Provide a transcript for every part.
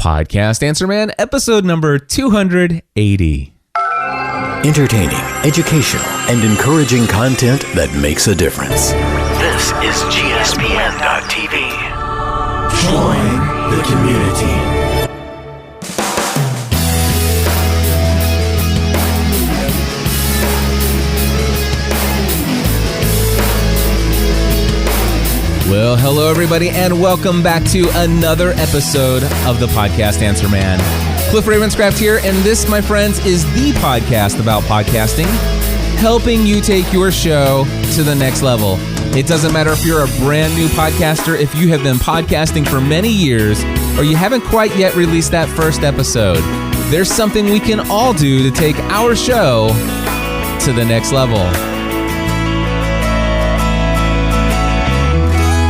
Podcast Answer Man, episode number 280. Entertaining, educational, and encouraging content that makes a difference. This is GSPN.TV. Join the community. Well, hello everybody, and welcome back to another episode of the Podcast Answer Man. Cliff Ravenscraft here, and this, my friends, is the podcast about podcasting, helping you take your show to the next level. It doesn't matter if you're a brand new podcaster, if you have been podcasting for many years, or you haven't quite yet released that first episode. There's something we can all do to take our show to the next level.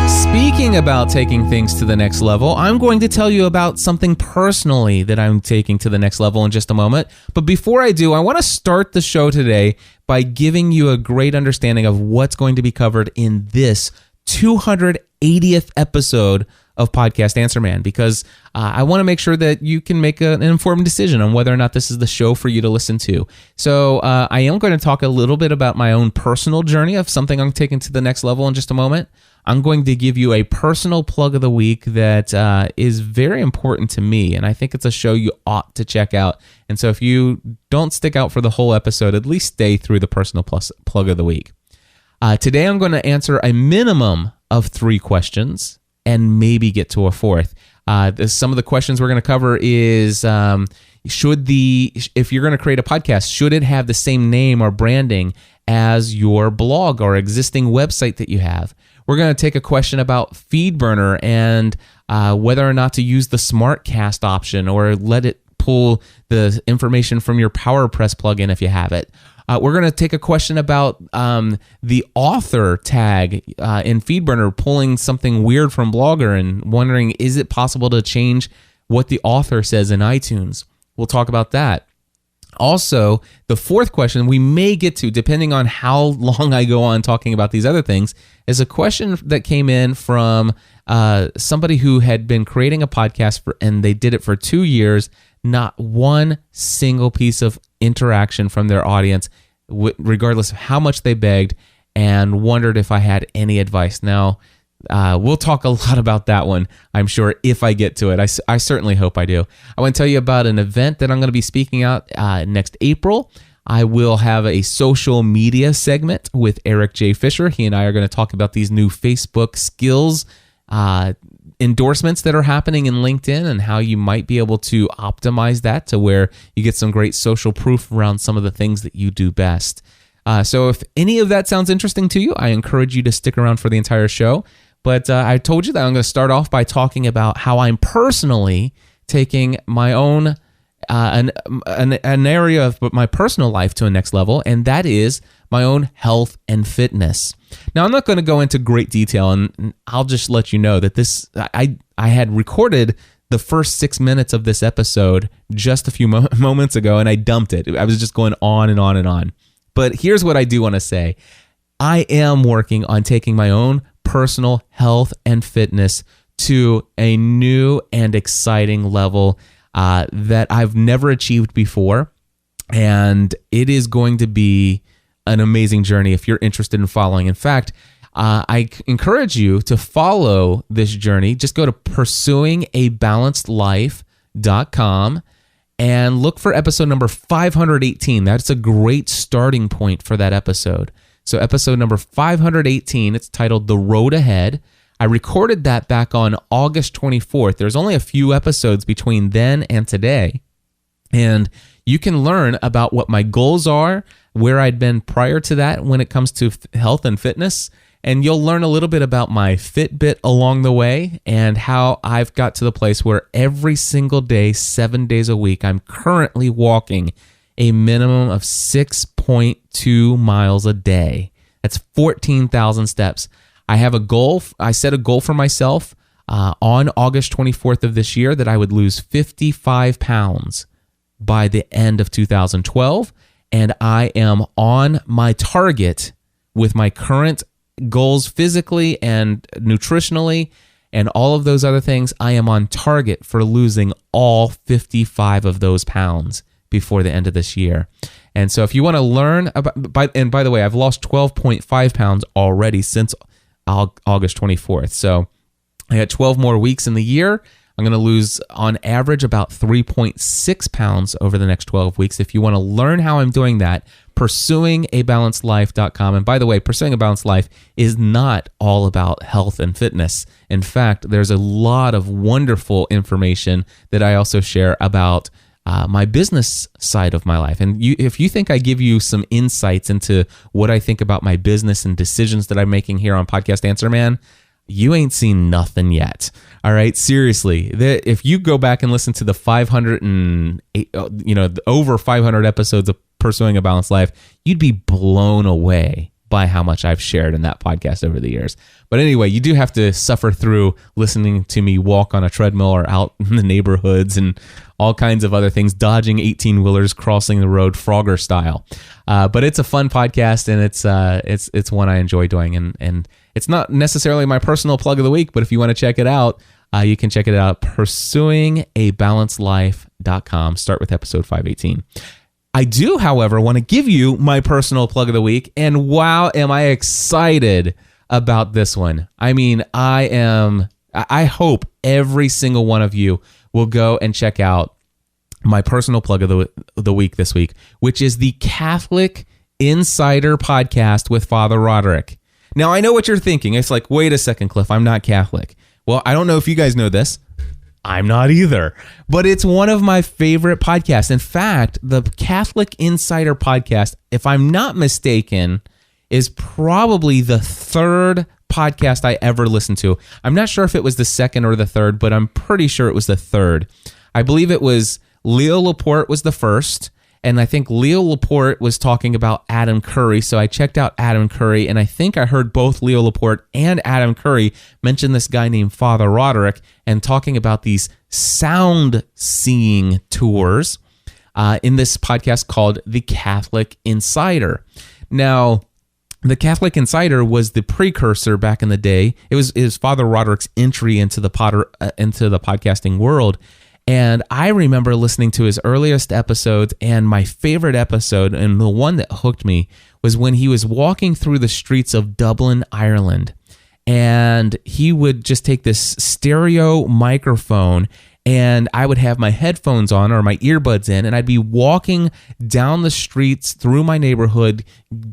Speaking about taking things to the next level, I'm going to tell you about something personally that I'm taking to the next level in just a moment. But before I do, I want to start the show today by giving you a great understanding of what's going to be covered in this 280th episode of Podcast Answer Man, because I want to make sure that you can make an informed decision on whether or not this is the show for you to listen to. So I am going to talk a little bit about my own personal journey of something I'm taking to the next level in just a moment. I'm going to give you a personal plug of the week that is very important to me, and I think it's a show you ought to check out. And so if you don't stick out for the whole episode, at least stay through the personal plug of the week. Today I'm going to answer a minimum of 3 questions and maybe get to a fourth. Some of the questions we're going to cover is, if you're going to create a podcast, should it have the same name or branding as your blog or existing website that you have? We're going to take a question about FeedBurner and whether or not to use the SmartCast option or let it pull the information from your PowerPress plugin if you have it. We're going to take a question about the author tag in FeedBurner, pulling something weird from Blogger and wondering, is it possible to change what the author says in iTunes? We'll talk about that. Also, the fourth question we may get to, depending on how long I go on talking about these other things, is a question that came in from somebody who had been creating a podcast and they did it for 2 years. Not one single piece of interaction from their audience, regardless of how much they begged, and wondered if I had any advice. Now, we'll talk a lot about that one, I'm sure, if I get to it. I certainly hope I do. I want to tell you about an event that I'm going to be speaking out next April. I will have a social media segment with Eric J. Fisher. He and I are going to talk about these new Facebook skills endorsements that are happening in LinkedIn and how you might be able to optimize that to where you get some great social proof around some of the things that you do best. So if any of that sounds interesting to you, I encourage you to stick around for the entire show. But I told you that I'm going to start off by talking about how I'm personally taking my own an area of my personal life to a next level, and that is my own health and fitness. Now, I'm not going to go into great detail, and I'll just let you know that I had recorded the first 6 minutes of this episode just a few moments ago, and I dumped it. I was just going on and on and on. But here's what I do want to say. I am working on taking my own personal health and fitness to a new and exciting level that I've never achieved before. And it is going to be an amazing journey if you're interested in following. In fact, I encourage you to follow this journey. Just go to pursuingabalancedlife.com and look for episode number 518. That's a great starting point for that episode. So episode number 518, it's titled The Road Ahead. I recorded that back on August 24th. There's only a few episodes between then and today. And you can learn about what my goals are, where I'd been prior to that when it comes to health and fitness. And you'll learn a little bit about my Fitbit along the way and how I've got to the place where every single day, 7 days a week, I'm currently walking a minimum of 6.2 miles a day. That's 14,000 steps. I have a goal. I set a goal for myself on August 24th of this year that I would lose 55 pounds by the end of 2012. And I am on my target with my current goals physically and nutritionally. and all of those other things, I am on target for losing all 55 of those pounds before the end of this year. And so if you want to learn about, and by the way, I've lost 12.5 pounds already since August 24th. So I got 12 more weeks in the year. I'm going to lose on average about 3.6 pounds over the next 12 weeks. If you want to learn how I'm doing that, pursuingabalancedlife.com. And by the way, Pursuing a Balanced Life is not all about health and fitness. In fact, there's a lot of wonderful information that I also share about my business side of my life. And if you think I give you some insights into what I think about my business and decisions that I'm making here on Podcast Answer Man, you ain't seen nothing yet. All right, seriously. If you go back and listen to the 508, over 500 episodes of Pursuing a Balanced Life, you'd be blown away by how much I've shared in that podcast over the years. But anyway, you do have to suffer through listening to me walk on a treadmill or out in the neighborhoods and all kinds of other things, dodging 18-wheelers, crossing the road, Frogger style. But it's a fun podcast, and it's one I enjoy doing. And it's not necessarily my personal plug of the week, but if you want to check it out, you can check it out at pursuingabalancedlife.com. Start with episode 518. I do, however, want to give you my personal plug of the week, and wow, am I excited about this one. I mean, I hope every single one of you will go and check out my personal plug of the week this week, which is the Catholic Insider Podcast with Father Roderick. Now, I know what you're thinking. It's like, wait a second, Cliff, I'm not Catholic. Well, I don't know if you guys know this. I'm not either, but it's one of my favorite podcasts. In fact, the Catholic Insider Podcast, if I'm not mistaken, is probably the third podcast I ever listened to. I'm not sure if it was the second or the third, but I'm pretty sure it was the third. I believe it was Leo Laporte was the first, and I think Leo Laporte was talking about Adam Curry, so I checked out Adam Curry, and I think I heard both Leo Laporte and Adam Curry mention this guy named Father Roderick and talking about these Soundseeing tours in this podcast called The Catholic Insider. Now, The Catholic Insider was the precursor back in the day. It was Father Roderick's entry into the podcasting world. And I remember listening to his earliest episodes, and my favorite episode, and the one that hooked me, was when he was walking through the streets of Dublin, Ireland. And he would just take this stereo microphone, and I would have my headphones on or my earbuds in, and I'd be walking down the streets through my neighborhood,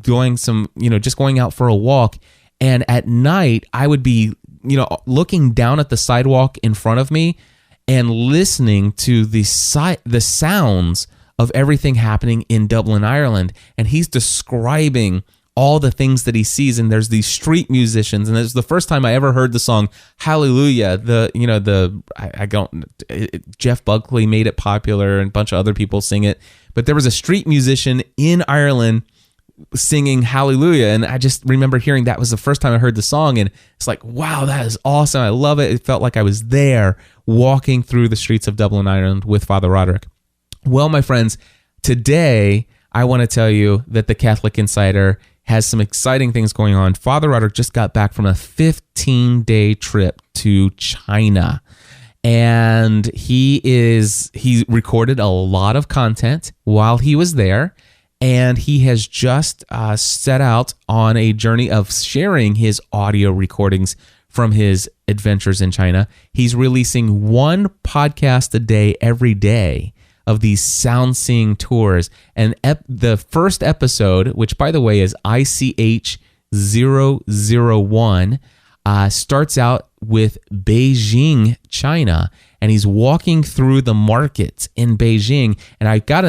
just going out for a walk. And at night, I would be, looking down at the sidewalk in front of me and listening to the sounds of everything happening in Dublin, Ireland. And he's describing all the things that he sees, and there's these street musicians, and it's the first time I ever heard the song Hallelujah. Jeff Buckley made it popular, and a bunch of other people sing it, but there was a street musician in Ireland singing Hallelujah, and I just remember hearing that was the first time I heard the song, and it's like, wow, that is awesome. I love it. It felt like I was there walking through the streets of Dublin, Ireland with Father Roderick. Well, my friends, today I want to tell you that the Catholic Insider has some exciting things going on. Father Roderick just got back from a 15-day trip to China, and he recorded a lot of content while he was there, and he has just set out on a journey of sharing his audio recordings from his adventures in China. He's releasing one podcast a day every day of these Soundseeing tours. And the first episode, which by the way is ICH 001, starts out with Beijing, China, and he's walking through the markets in Beijing. And I got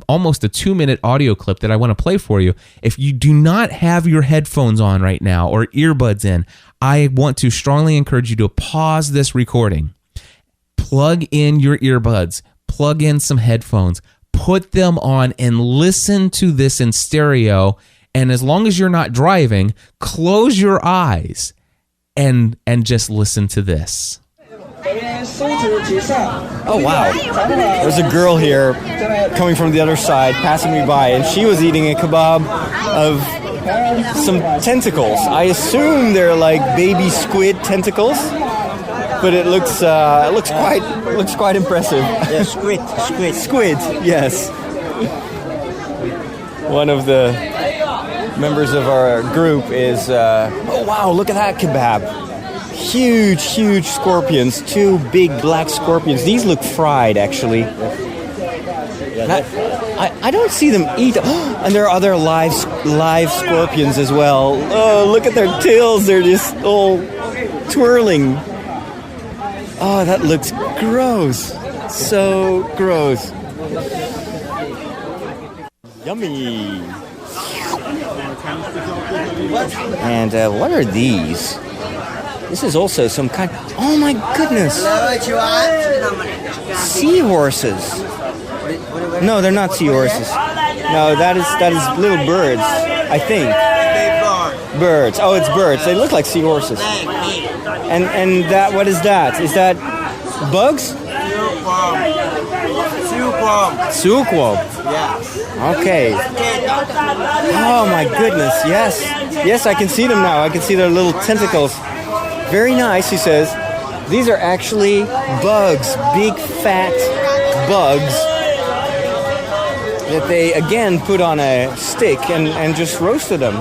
almost a 2-minute audio clip that I want to play for you. If you do not have your headphones on right now or earbuds in, I want to strongly encourage you to pause this recording, plug in your earbuds, plug in some headphones, put them on, and listen to this in stereo. And as long as you're not driving, close your eyes and just listen to this. Oh, wow. There's a girl here coming from the other side, passing me by, and she was eating a kebab of some tentacles. I assume they're like baby squid tentacles. but it looks quite impressive. Yeah, squid. Squid, yes. One of the members of our group is, oh wow, look at that kebab. Huge scorpions, 2 big black scorpions. These look fried, actually. I don't see them eat. And there are other live scorpions as well. Oh, look at their tails. They're just all twirling. Oh, that looks gross. So gross. Yummy. And what are these? This is also some kind... Oh my goodness! Seahorses. No, they're not seahorses. No, that is little birds, I think. Birds. Oh, it's birds. They look like seahorses. And that, what is that? Is that bugs? Silkworm. Yes. Okay. Oh my goodness, yes. Yes, I can see them now. I can see their little tentacles. Very nice, he says. These are actually bugs, big fat bugs that they, again, put on a stick and just roasted them.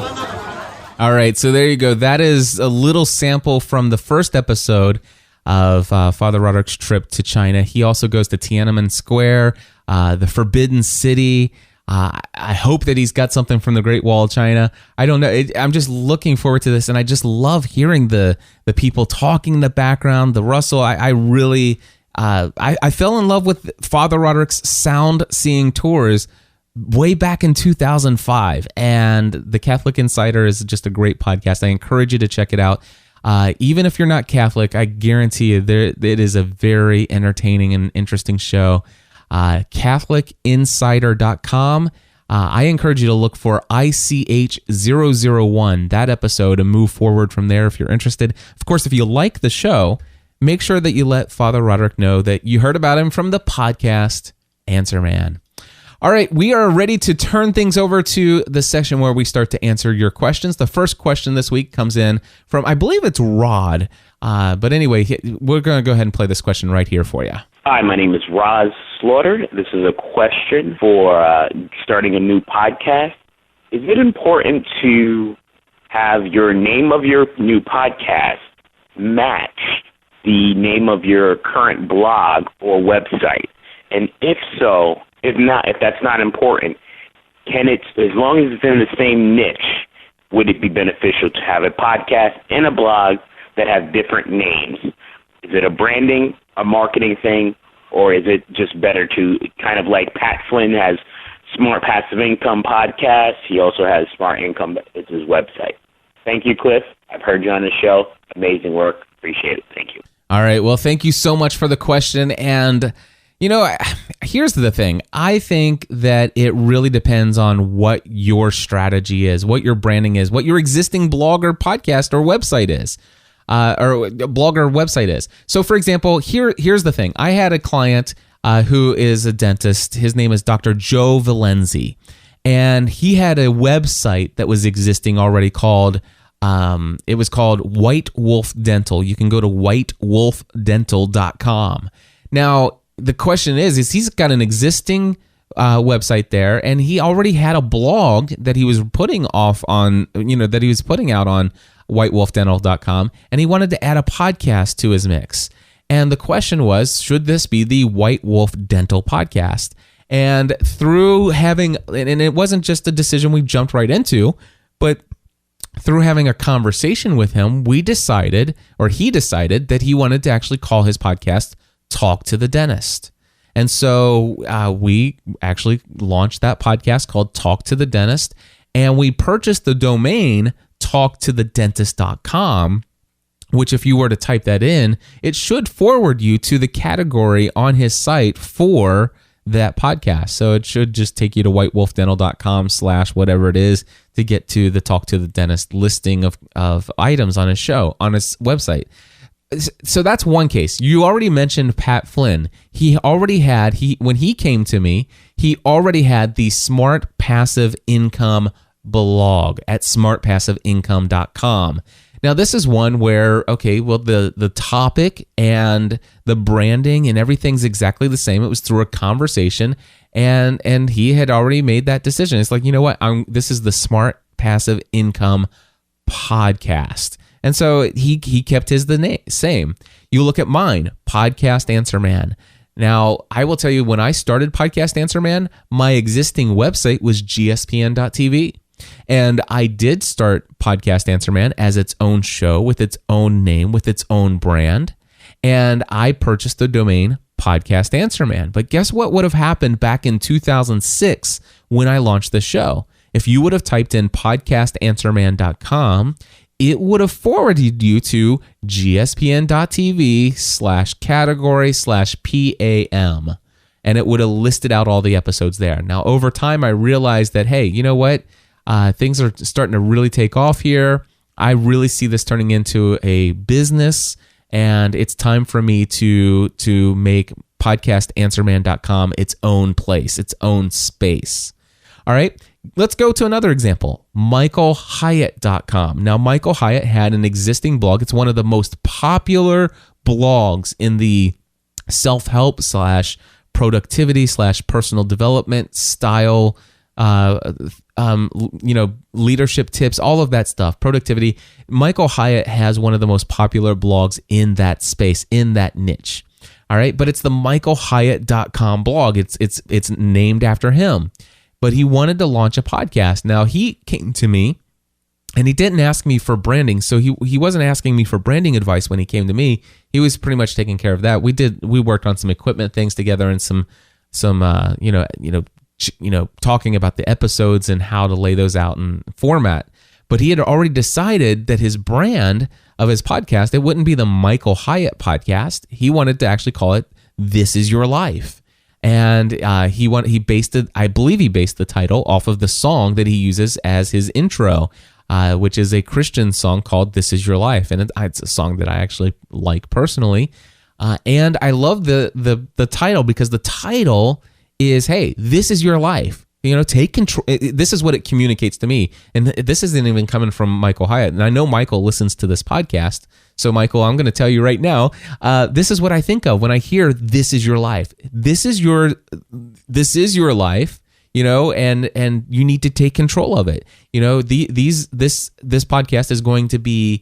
All right, so there you go. That is a little sample from the first episode of Father Roderick's trip to China. He also goes to Tiananmen Square, the Forbidden City. I hope that he's got something from the Great Wall of China. I don't know. I'm just looking forward to this, and I just love hearing the people talking in the background, the rustle. I really I fell in love with Father Roderick's Soundseeing tours way back in 2005, and The Catholic Insider is just a great podcast. I encourage you to check it out. Even if you're not Catholic, I guarantee you it is a very entertaining and interesting show. CatholicInsider.com. I encourage you to look for ICH001, that episode, and move forward from there if you're interested. Of course, if you like the show, make sure that you let Father Roderick know that you heard about him from the podcast Answer Man. All right, we are ready to turn things over to the section where we start to answer your questions. The first question this week comes in from, I believe it's Rod. But anyway, we're going to go ahead and play this question right here for you. Hi, my name is Roz Slaughter. This is a question for starting a new podcast. Is it important to have your name of your new podcast match the name of your current blog or website? And if so, if that's not important, can it, as long as it's in the same niche, would it be beneficial to have a podcast and a blog that have different names? Is it a branding, a marketing thing, or is it just better to, kind of like Pat Flynn has Smart Passive Income podcast, he also has Smart Income, it's his website. Thank you, Cliff. I've heard you on the show. Amazing work. Appreciate it. Thank you. All right. Well, thank you so much for the question. And, you know, here's the thing. I think that it really depends on what your strategy is, what your branding is, what your existing blog or podcast or website is. Or blog or website is. So, for example, here's the thing. I had a client who is a dentist. His name is Dr. Joe Valenzi, and he had a website that was existing already called. It was called White Wolf Dental. You can go to whitewolfdental.com. Now, the question is he's got an existing website there, and he already had a blog that he was putting off on, that he was putting out on whitewolfdental.com, and he wanted to add a podcast to his mix. And the question was, should this be the White Wolf Dental podcast? And through having, and it wasn't just a decision we jumped right into, but through having a conversation with him, he decided that he wanted to actually call his podcast Talk to the Dentist. And so we actually launched that podcast called Talk to the Dentist, and we purchased the domain talktothedentist.com, which if you were to type that in, it should forward you to the category on his site for that podcast. So it should just take you to whitewolfdental.com/whatever it is to get to the Talk to the Dentist listing of items on his show, on his website. So that's one case. You already mentioned Pat Flynn. When he came to me, he already had the Smart Passive Income blog at smartpassiveincome.com. Now, this is one where, okay, well, the topic and the branding and everything's exactly the same. It was through a conversation, and he had already made that decision. It's like, you know what? This is the Smart Passive Income Podcast. And so he kept the name same. You look at mine, Podcast Answer Man. Now, I will tell you, when I started Podcast Answer Man, my existing website was gspn.tv. And I did start Podcast Answer Man as its own show with its own name, with its own brand. And I purchased the domain Podcast Answer Man. But guess what would have happened back in 2006 when I launched the show? If you would have typed in podcastanswerman.com, it would have forwarded you to gspn.tv/category/PAM. And it would have listed out all the episodes there. Now, over time, I realized that, hey, you know what? Things are starting to really take off here. I really see this turning into a business, and it's time for me to make podcastanswerman.com its own place, its own space. All right, let's go to another example, michaelhyatt.com. Now, Michael Hyatt had an existing blog. It's one of the most popular blogs in the self-help / productivity / personal development style, leadership tips, all of that stuff, productivity. Michael Hyatt has one of the most popular blogs in that space, in that niche. All right, but it's the michaelhyatt.com blog. It's named after him. But he wanted to launch a podcast. Now, he came to me and he didn't ask me for branding. So he wasn't asking me for branding advice when he came to me. He was pretty much taking care of that. We worked on some equipment things together and some talking about the episodes and how to lay those out in format. But he had already decided that his brand of his podcast, it wouldn't be the Michael Hyatt podcast. He wanted to actually call it This Is Your Life. And he based the title off of the song that he uses as his intro, which is a Christian song called This Is Your Life. And it's a song that I actually like personally. And I love the title because the title is, hey, this is your life. Take control. This is what it communicates to me. And this isn't even coming from Michael Hyatt. And I know Michael listens to this podcast. So, Michael, I'm going to tell you right now, this is what I think of when I hear "This is your life." This is your life, and you need to take control of it. This podcast is going to be.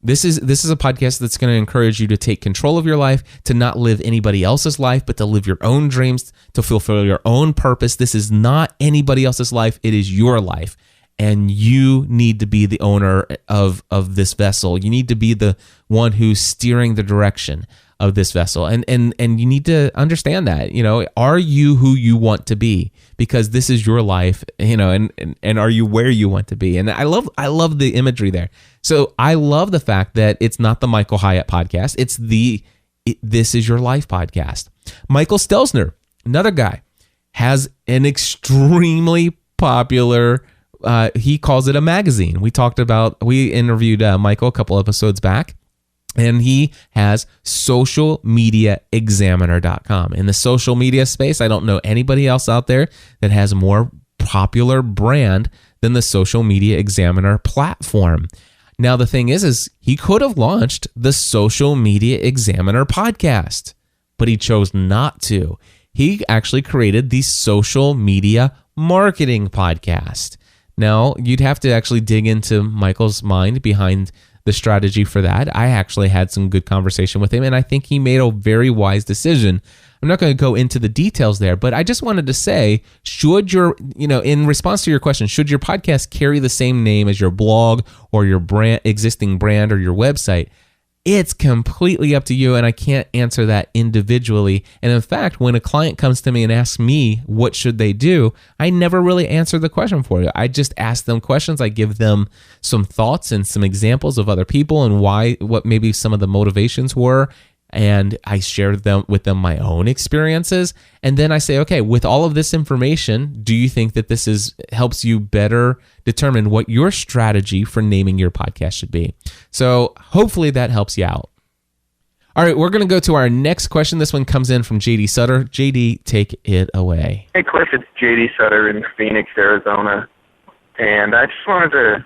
This is a podcast that's going to encourage you to take control of your life, to not live anybody else's life, but to live your own dreams, to fulfill your own purpose. This is not anybody else's life. It is your life. And you need to be the owner of this vessel. You need to be the one who's steering the direction of this vessel. And you need to understand that, are you who you want to be? Because this is your life, and are you where you want to be? And I love the imagery there. So I love the fact that it's not the Michael Hyatt podcast. It's This Is Your Life podcast. Michael Stelzner, another guy, has an extremely popular, he calls it a magazine. We interviewed Michael a couple episodes back. And he has socialmediaexaminer.com. In the social media space, I don't know anybody else out there that has a more popular brand than the Social Media Examiner platform. Now, the thing is he could have launched the Social Media Examiner podcast, but he chose not to. He actually created the Social Media Marketing Podcast. Now, you'd have to actually dig into Michael's mind behind the strategy for that. I actually had some good conversation with him, and I think he made a very wise decision. I'm not going to go into the details there, but I just wanted to say, in response to your question, should your podcast carry the same name as your blog or your existing brand or your website? It's completely up to you, and I can't answer that individually. And in fact, when a client comes to me and asks me what should they do, I never really answer the question for you. I just ask them questions. I give them some thoughts and some examples of other people and what maybe some of the motivations were. And I share with them my own experiences. And then I say, okay, with all of this information, do you think that this helps you better determine what your strategy for naming your podcast should be? So hopefully that helps you out. All right, we're going to go to our next question. This one comes in from JD Sutter. JD, take it away. Hey, Cliff, it's JD Sutter in Phoenix, Arizona. and I just wanted to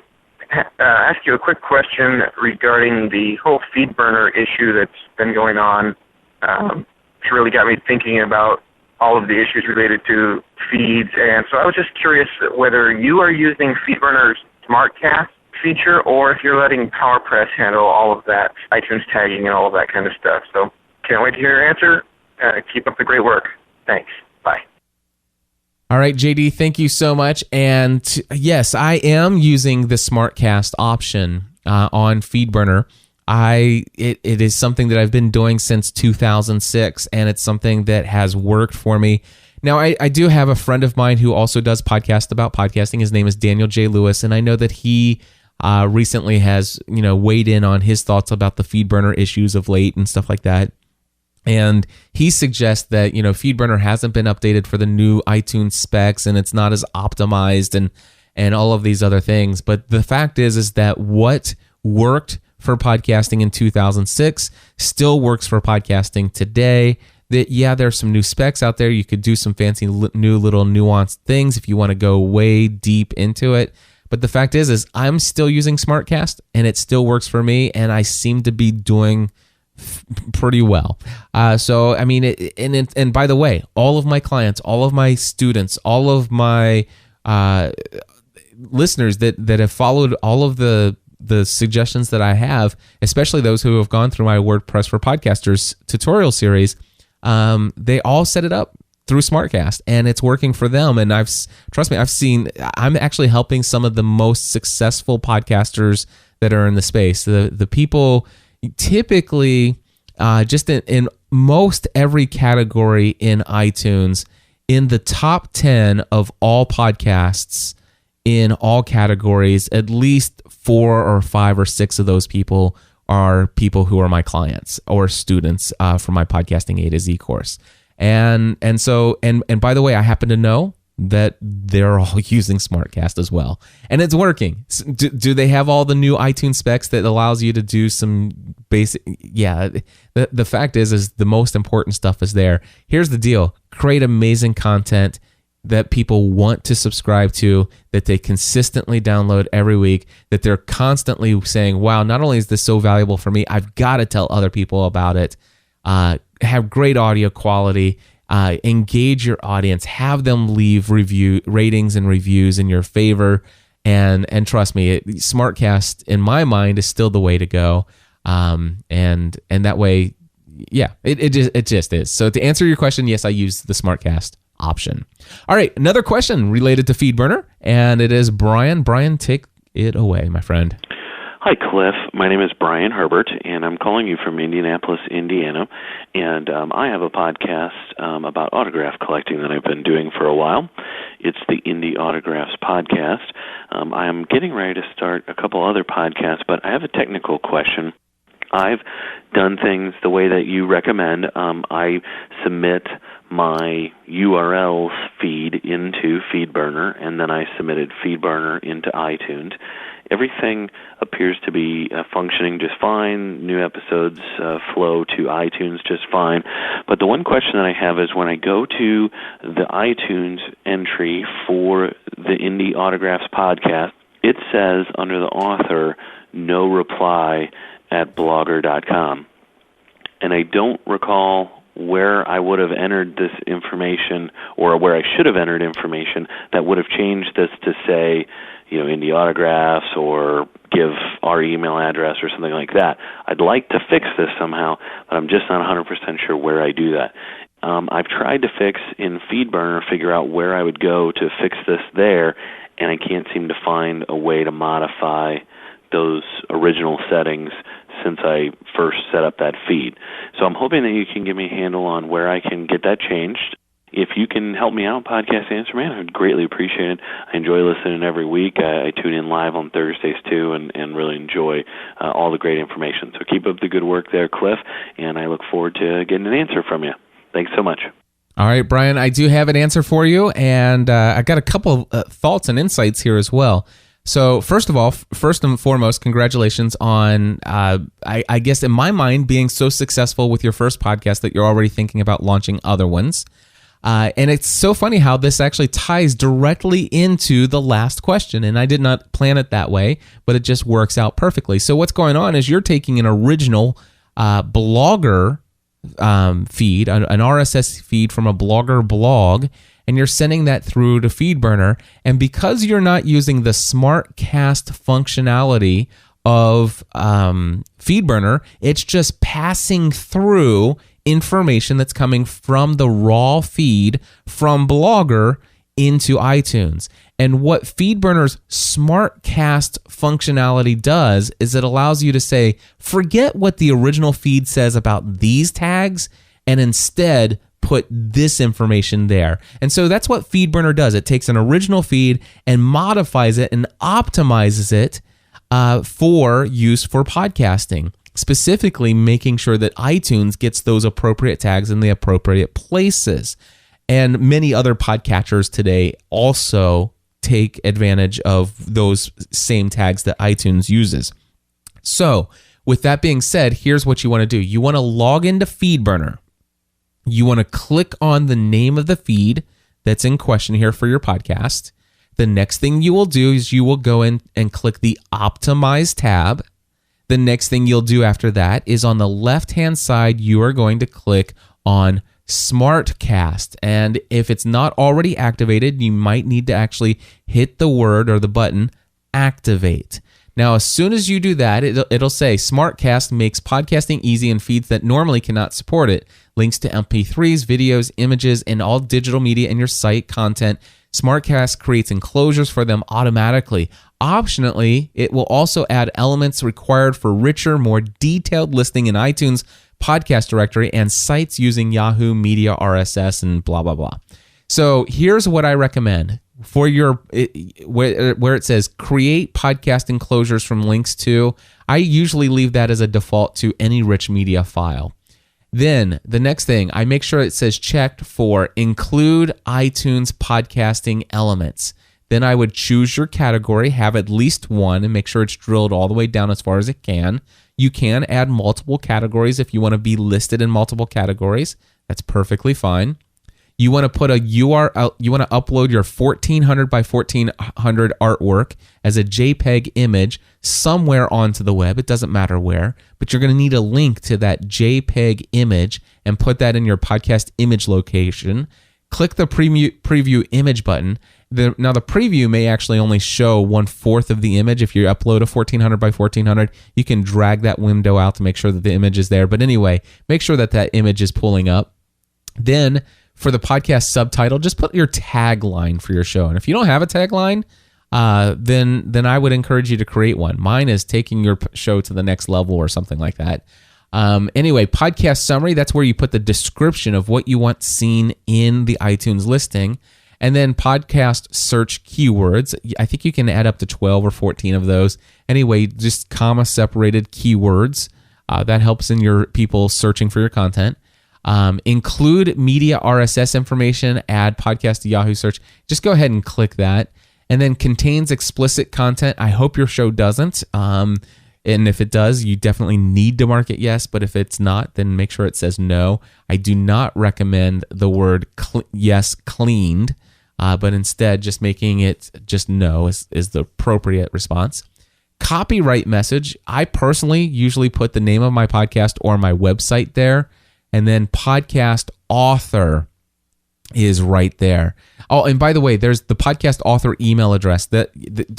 ask you a quick question regarding the whole feed burner issue that's been going on. It's really got me thinking about all of the issues related to feeds, and so I was just curious whether you are using FeedBurner's SmartCast feature or if you're letting PowerPress handle all of that iTunes tagging and all of that kind of stuff. So can't wait to hear your answer. Keep up the great work. Thanks. Bye. All right, JD, thank you so much. And yes, I am using the SmartCast option on FeedBurner. It is something that I've been doing since 2006, and it's something that has worked for me. Now, I do have a friend of mine who also does podcasts about podcasting. His name is Daniel J. Lewis, and I know that he recently has weighed in on his thoughts about the FeedBurner issues of late and stuff like that. And he suggests that FeedBurner hasn't been updated for the new iTunes specs, and it's not as optimized and all of these other things. But the fact is that what worked for podcasting in 2006 still works for podcasting today. That there's some new specs out there. You could do some fancy new little nuanced things if you want to go way deep into it. But the fact is I'm still using SmartCast, and it still works for me, and I seem to be doing pretty well. So I mean, and by the way, all of my clients, all of my students, all of my listeners that have followed all of the suggestions that I have, especially those who have gone through my WordPress for Podcasters tutorial series, they all set it up through SmartCast, and it's working for them. And I'm actually helping some of the most successful podcasters that are in the space. The people typically just in most every category in iTunes, in the top 10 of all podcasts in all categories, at least 4 or 5 or 6 of those people are people who are my clients or students for my Podcasting A to Z course. And by the way, I happen to know that they're all using SmartCast as well, and it's working. Do they have all the new iTunes specs that allows you to do some basic? Yeah, the fact is the most important stuff is there. Here's the deal: create amazing content that people want to subscribe to, that they consistently download every week, that they're constantly saying, wow, not only is this so valuable for me, I've got to tell other people about it. Have great audio quality, engage your audience, have them leave ratings and reviews in your favor, and trust me, SmartCast in my mind is still the way to go. And that way, it just is. So to answer your question, yes, I use the SmartCast option. All right, another question related to FeedBurner, and it is Brian. Brian, take it away, my friend. Hi, Cliff. My name is Brian Herbert, and I'm calling you from Indianapolis, Indiana. And I have a podcast about autograph collecting that I've been doing for a while. It's the Indie Autographs Podcast. I am getting ready to start a couple other podcasts, but I have a technical question. I've done things the way that you recommend. I submit my URLs feed into FeedBurner, and then I submitted FeedBurner into iTunes. Everything appears to be functioning just fine. New episodes flow to iTunes just fine. But the one question that I have is when I go to the iTunes entry for the Indie Autographs Podcast, it says under the author, no reply at blogger.com. And I don't recall where I would have entered this information or where I should have entered information that would have changed this to say, Indie Autographs or give our email address or something like that. I'd like to fix this somehow, but I'm just not 100% sure where I do that. I've tried to fix in FeedBurner, figure out where I would go to fix this there, and I can't seem to find a way to modify those original settings since I first set up that feed. So I'm hoping that you can give me a handle on where I can get that changed. If you can help me out, Podcast Answer Man, I would greatly appreciate it. I enjoy listening every week. I tune in live on Thursdays, too, and really enjoy all the great information. So keep up the good work there, Cliff, and I look forward to getting an answer from you. Thanks so much. All right, Brian, I do have an answer for you, and I got a couple thoughts and insights here as well. So first and foremost, congratulations on, I guess in my mind, being so successful with your first podcast that you're already thinking about launching other ones. And it's so funny how this actually ties directly into the last question. And I did not plan it that way, but it just works out perfectly. So what's going on is you're taking an original blogger feed, an RSS feed from a blogger blog, and you're sending that through to FeedBurner. And because you're not using the SmartCast functionality of FeedBurner, it's just passing through information that's coming from the raw feed from Blogger into iTunes. And what FeedBurner's SmartCast functionality does is it allows you to say, forget what the original feed says about these tags, and instead put this information there. And so that's what FeedBurner does. It takes an original feed and modifies it and optimizes it for use for podcasting, specifically making sure that iTunes gets those appropriate tags in the appropriate places. And many other podcatchers today also take advantage of those same tags that iTunes uses. So with that being said, here's what you want to do. You want to log into FeedBurner. You want to click on the name of the feed that's in question here for your podcast. The next thing you will do is you will go in and click the Optimize tab. The next thing you'll do after that is on the left-hand side, you are going to click on SmartCast. And if it's not already activated, you might need to actually hit the word or the button Activate. Now, as soon as you do that, it'll say SmartCast makes podcasting easy in feeds that normally cannot support it. Links to MP3s, videos, images, and all digital media in your site content. SmartCast creates enclosures for them automatically. Optionally, it will also add elements required for richer, more detailed listing in iTunes podcast directory and sites using Yahoo Media RSS and blah, blah, blah. So here's what I recommend. For where it says create podcast enclosures from links to, I usually leave that as a default to any rich media file. Then the next thing, I make sure it says checked for include iTunes podcasting elements. Then I would choose your category, have at least one, and make sure it's drilled all the way down as far as it can. You can add multiple categories if you want to be listed in multiple categories. That's perfectly fine. You want to put a URL, you want to upload your 1400 by 1400 artwork as a JPEG image somewhere onto the web. It doesn't matter where, but you're going to need a link to that JPEG image and put that in your podcast image location. Click the preview image button. Now the preview may actually only show 1/4 of the image. If you upload a 1400 by 1400, you can drag that window out to make sure that the image is there. But anyway, make sure that that image is pulling up. Then for the podcast subtitle, just put your tagline for your show. And if you don't have a tagline, then I would encourage you to create one. Mine is taking your show to the next level or something like that. Anyway, podcast summary, that's where you put the description of what you want seen in the iTunes listing. And then podcast search keywords. I think you can add up to 12 or 14 of those. Anyway, just comma separated keywords. That helps in your people searching for your content. Include media RSS information, add podcast to Yahoo search. Just go ahead and click that. And then contains explicit content. I hope your show doesn't. And if it does, you definitely need to mark it yes. But if it's not, then make sure it says no. I do not recommend the word yes cleaned, but instead just making it just no is the appropriate response. Copyright message. I personally usually put the name of my podcast or my website there. And then podcast author is right there. Oh, and by the way, there's the podcast author email address that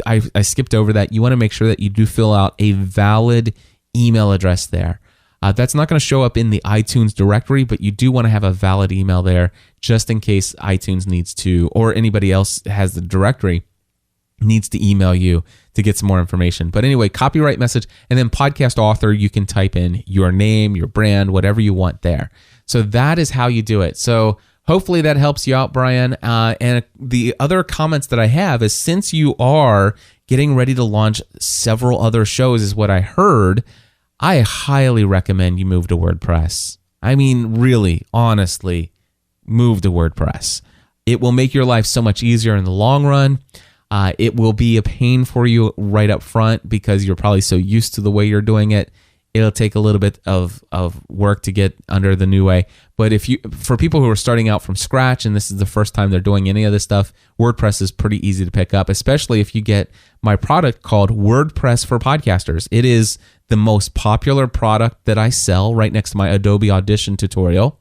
I skipped over that. You want to make sure that you do fill out a valid email address there. That's not going to show up in the iTunes directory, but you do want to have a valid email there just in case iTunes needs to, or anybody else has the directory, needs to email you to get some more information. But anyway, copyright message, and then podcast author, you can type in your name, your brand, whatever you want there. So that is how you do it. So hopefully that helps you out, Brian. And the other comments that I have is, since you are getting ready to launch several other shows, is what I heard, I highly recommend you move to WordPress. I mean, really, honestly, move to WordPress. It will make your life so much easier in the long run. It will be a pain for you right up front because you're probably so used to the way you're doing it. It'll take a little bit of work to get under the new way. But for people who are starting out from scratch and this is the first time they're doing any of this stuff, WordPress is pretty easy to pick up, especially if you get my product called WordPress for Podcasters. It is the most popular product that I sell right next to my Adobe Audition tutorial.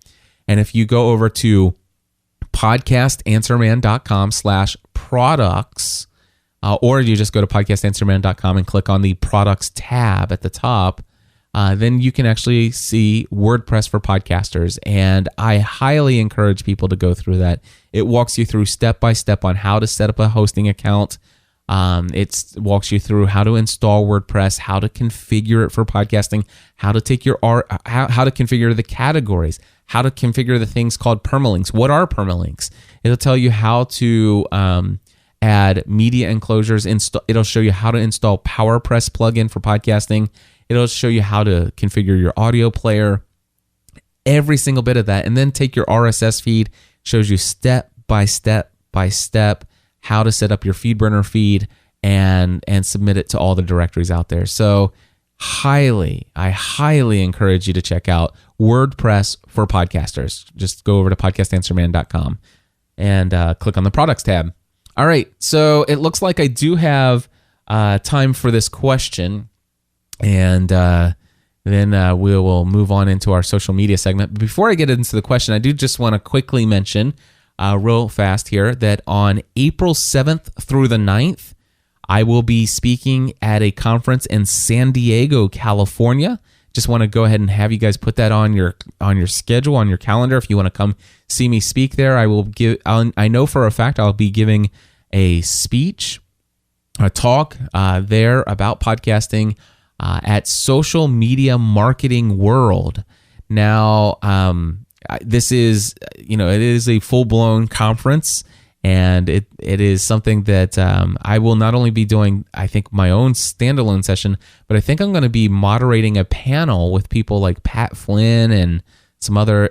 And if you go over to podcastanswerman.com/products, or you just go to podcastanswerman.com and click on the products tab at the top, then you can actually see WordPress for Podcasters. And I highly encourage people to go through that. It walks you through step by step on how to set up a hosting account. It walks you through how to install WordPress, how to configure it for podcasting, how to take how to configure the categories, how to configure the things called permalinks. What are permalinks? It'll tell you how to add media enclosures. It'll show you how to install PowerPress plugin for podcasting. It'll show you how to configure your audio player, every single bit of that, and then take your RSS feed. Shows you step by step how to set up your FeedBurner feed and submit it to all the directories out there. So I highly encourage you to check out WordPress for Podcasters. Just go over to podcastanswerman.com and click on the products tab. All right, so it looks like I do have time for this question. And then we will move on into our social media segment. But before I get into the question, I do just want to quickly mention real fast here that on April 7th through the 9th, I will be speaking at a conference in San Diego, California. Just want to go ahead and have you guys put that on your schedule, on your calendar. If you want to come see me speak there, I know for a fact I'll be giving a speech, a talk there about podcasting at Social Media Marketing World. Now, this is, it is a full-blown conference, and it is something that I will not only be doing, I think, my own standalone session, but I think I'm going to be moderating a panel with people like Pat Flynn and some other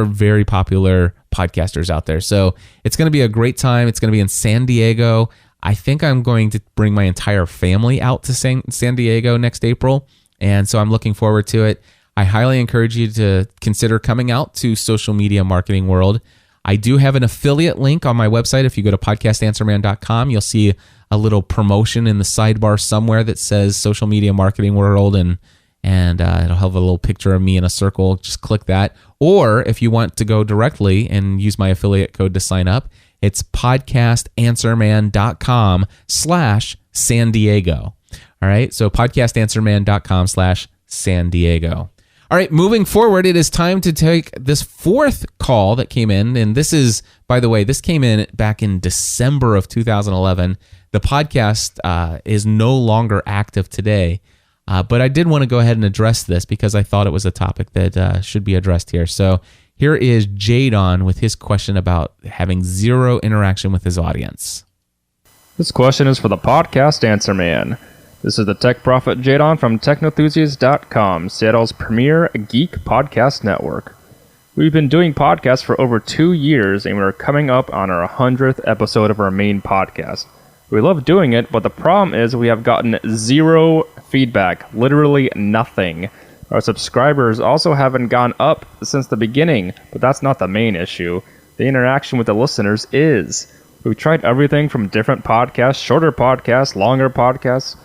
very popular podcasters out there. So it's going to be a great time. It's going to be in San Diego. I think I'm going to bring my entire family out to San Diego next April, and so I'm looking forward to it. I highly encourage you to consider coming out to Social Media Marketing World. I do have an affiliate link on my website. If you go to podcastanswerman.com, you'll see a little promotion in the sidebar somewhere that says Social Media Marketing World, and it'll have a little picture of me in a circle. Just click that. Or if you want to go directly and use my affiliate code to sign up, it's podcastanswerman.com/San Diego. All right, so podcastanswerman.com/San Diego. All right, moving forward, it is time to take this fourth call that came in. And this is, by the way, this came in back in December of 2011. The podcast is no longer active today. But I did want to go ahead and address this because I thought it was a topic that should be addressed here. So here is Jadon with his question about having zero interaction with his audience. This question is for the Podcast Answer Man. This is the Tech Prophet Jadon from Technoenthusiast.com, Seattle's premier geek podcast network. We've been doing podcasts for over 2 years, and we're coming up on our 100th episode of our main podcast. We love doing it, but the problem is we have gotten zero feedback, literally nothing. Our subscribers also haven't gone up since the beginning, but that's not the main issue. The interaction with the listeners is. We've tried everything from different podcasts, shorter podcasts, longer podcasts,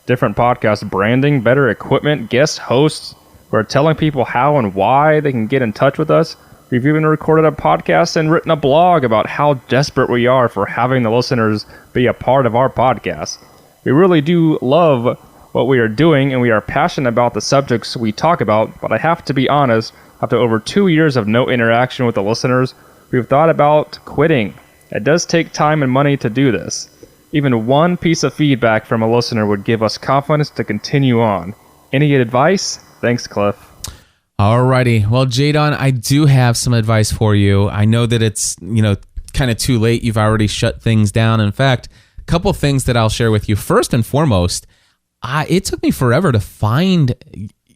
different podcast branding, better equipment, guest hosts. We're telling people how and why they can get in touch with us. We've even recorded a podcast and written a blog about how desperate we are for having the listeners be a part of our podcast. We really do love what we are doing, and we are passionate about the subjects we talk about, but I have to be honest, after over 2 years of no interaction with the listeners, we've thought about quitting. It does take time and money to do this. Even one piece of feedback from a listener would give us confidence to continue on. Any advice? Thanks, Cliff. Alrighty. Well, Jadon, I do have some advice for you. I know that it's, kind of too late. You've already shut things down. In fact, a couple things that I'll share with you. First and foremost, it took me forever to find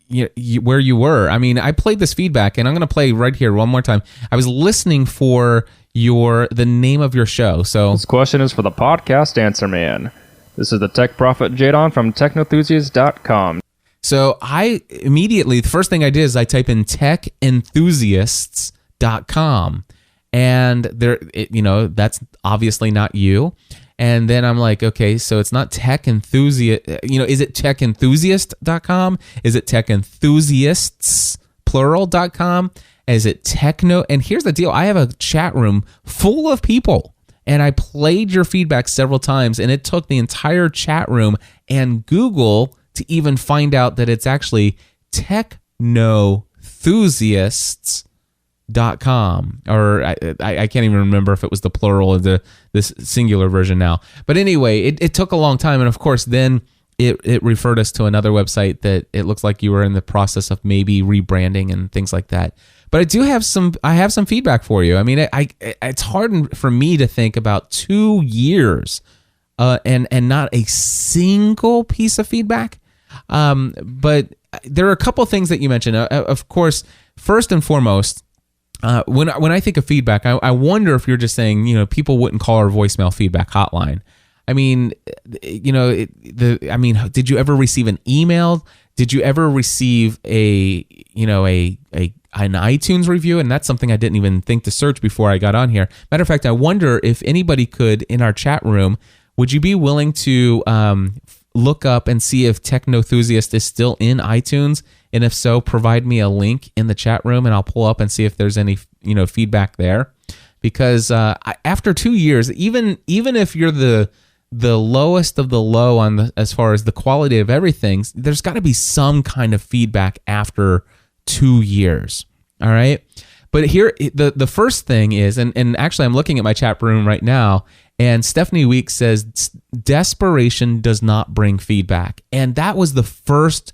where you were. I mean, I played this feedback, and I'm going to play right here one more time. I was listening for the name of your show. So this question is for the Podcast Answer Man. This is the Tech Prophet Jadon from Technoenthusiast.com. So I immediately, the first thing I did is I type in techenthusiasts.com, and that's obviously not you. And then I'm like, okay, so it's not tech enthusiast, is it techenthusiast.com? Is it techenthusiasts, plural.com? Is it techno? And here's the deal. I have a chat room full of people, and I played your feedback several times, and it took the entire chat room and Google to even find out that it's actually technothusiasts.com, or I can't even remember if it was the plural or this singular version now. But anyway, it took a long time, and of course then it referred us to another website that it looks like you were in the process of maybe rebranding and things like that. But I have some feedback for you. I mean, it's hard for me to think about 2 years and not a single piece of feedback. But there are a couple things that you mentioned. Of course, first and foremost, when I think of feedback, I wonder if you're just saying, people wouldn't call our voicemail feedback hotline. I mean, did you ever receive an email? Did you ever receive an iTunes review? And that's something I didn't even think to search before I got on here. Matter of fact, I wonder if anybody could, in our chat room, would you be willing to look up and see if Technothusiast is still in iTunes? And if so, provide me a link in the chat room, and I'll pull up and see if there's any feedback there. Because after 2 years, even if you're the lowest of the low as far as the quality of everything, there's got to be some kind of feedback after 2 years. All right. But here, the first thing is, and actually I'm looking at my chat room right now, and Stephanie Weeks says, desperation does not bring feedback. And that was the first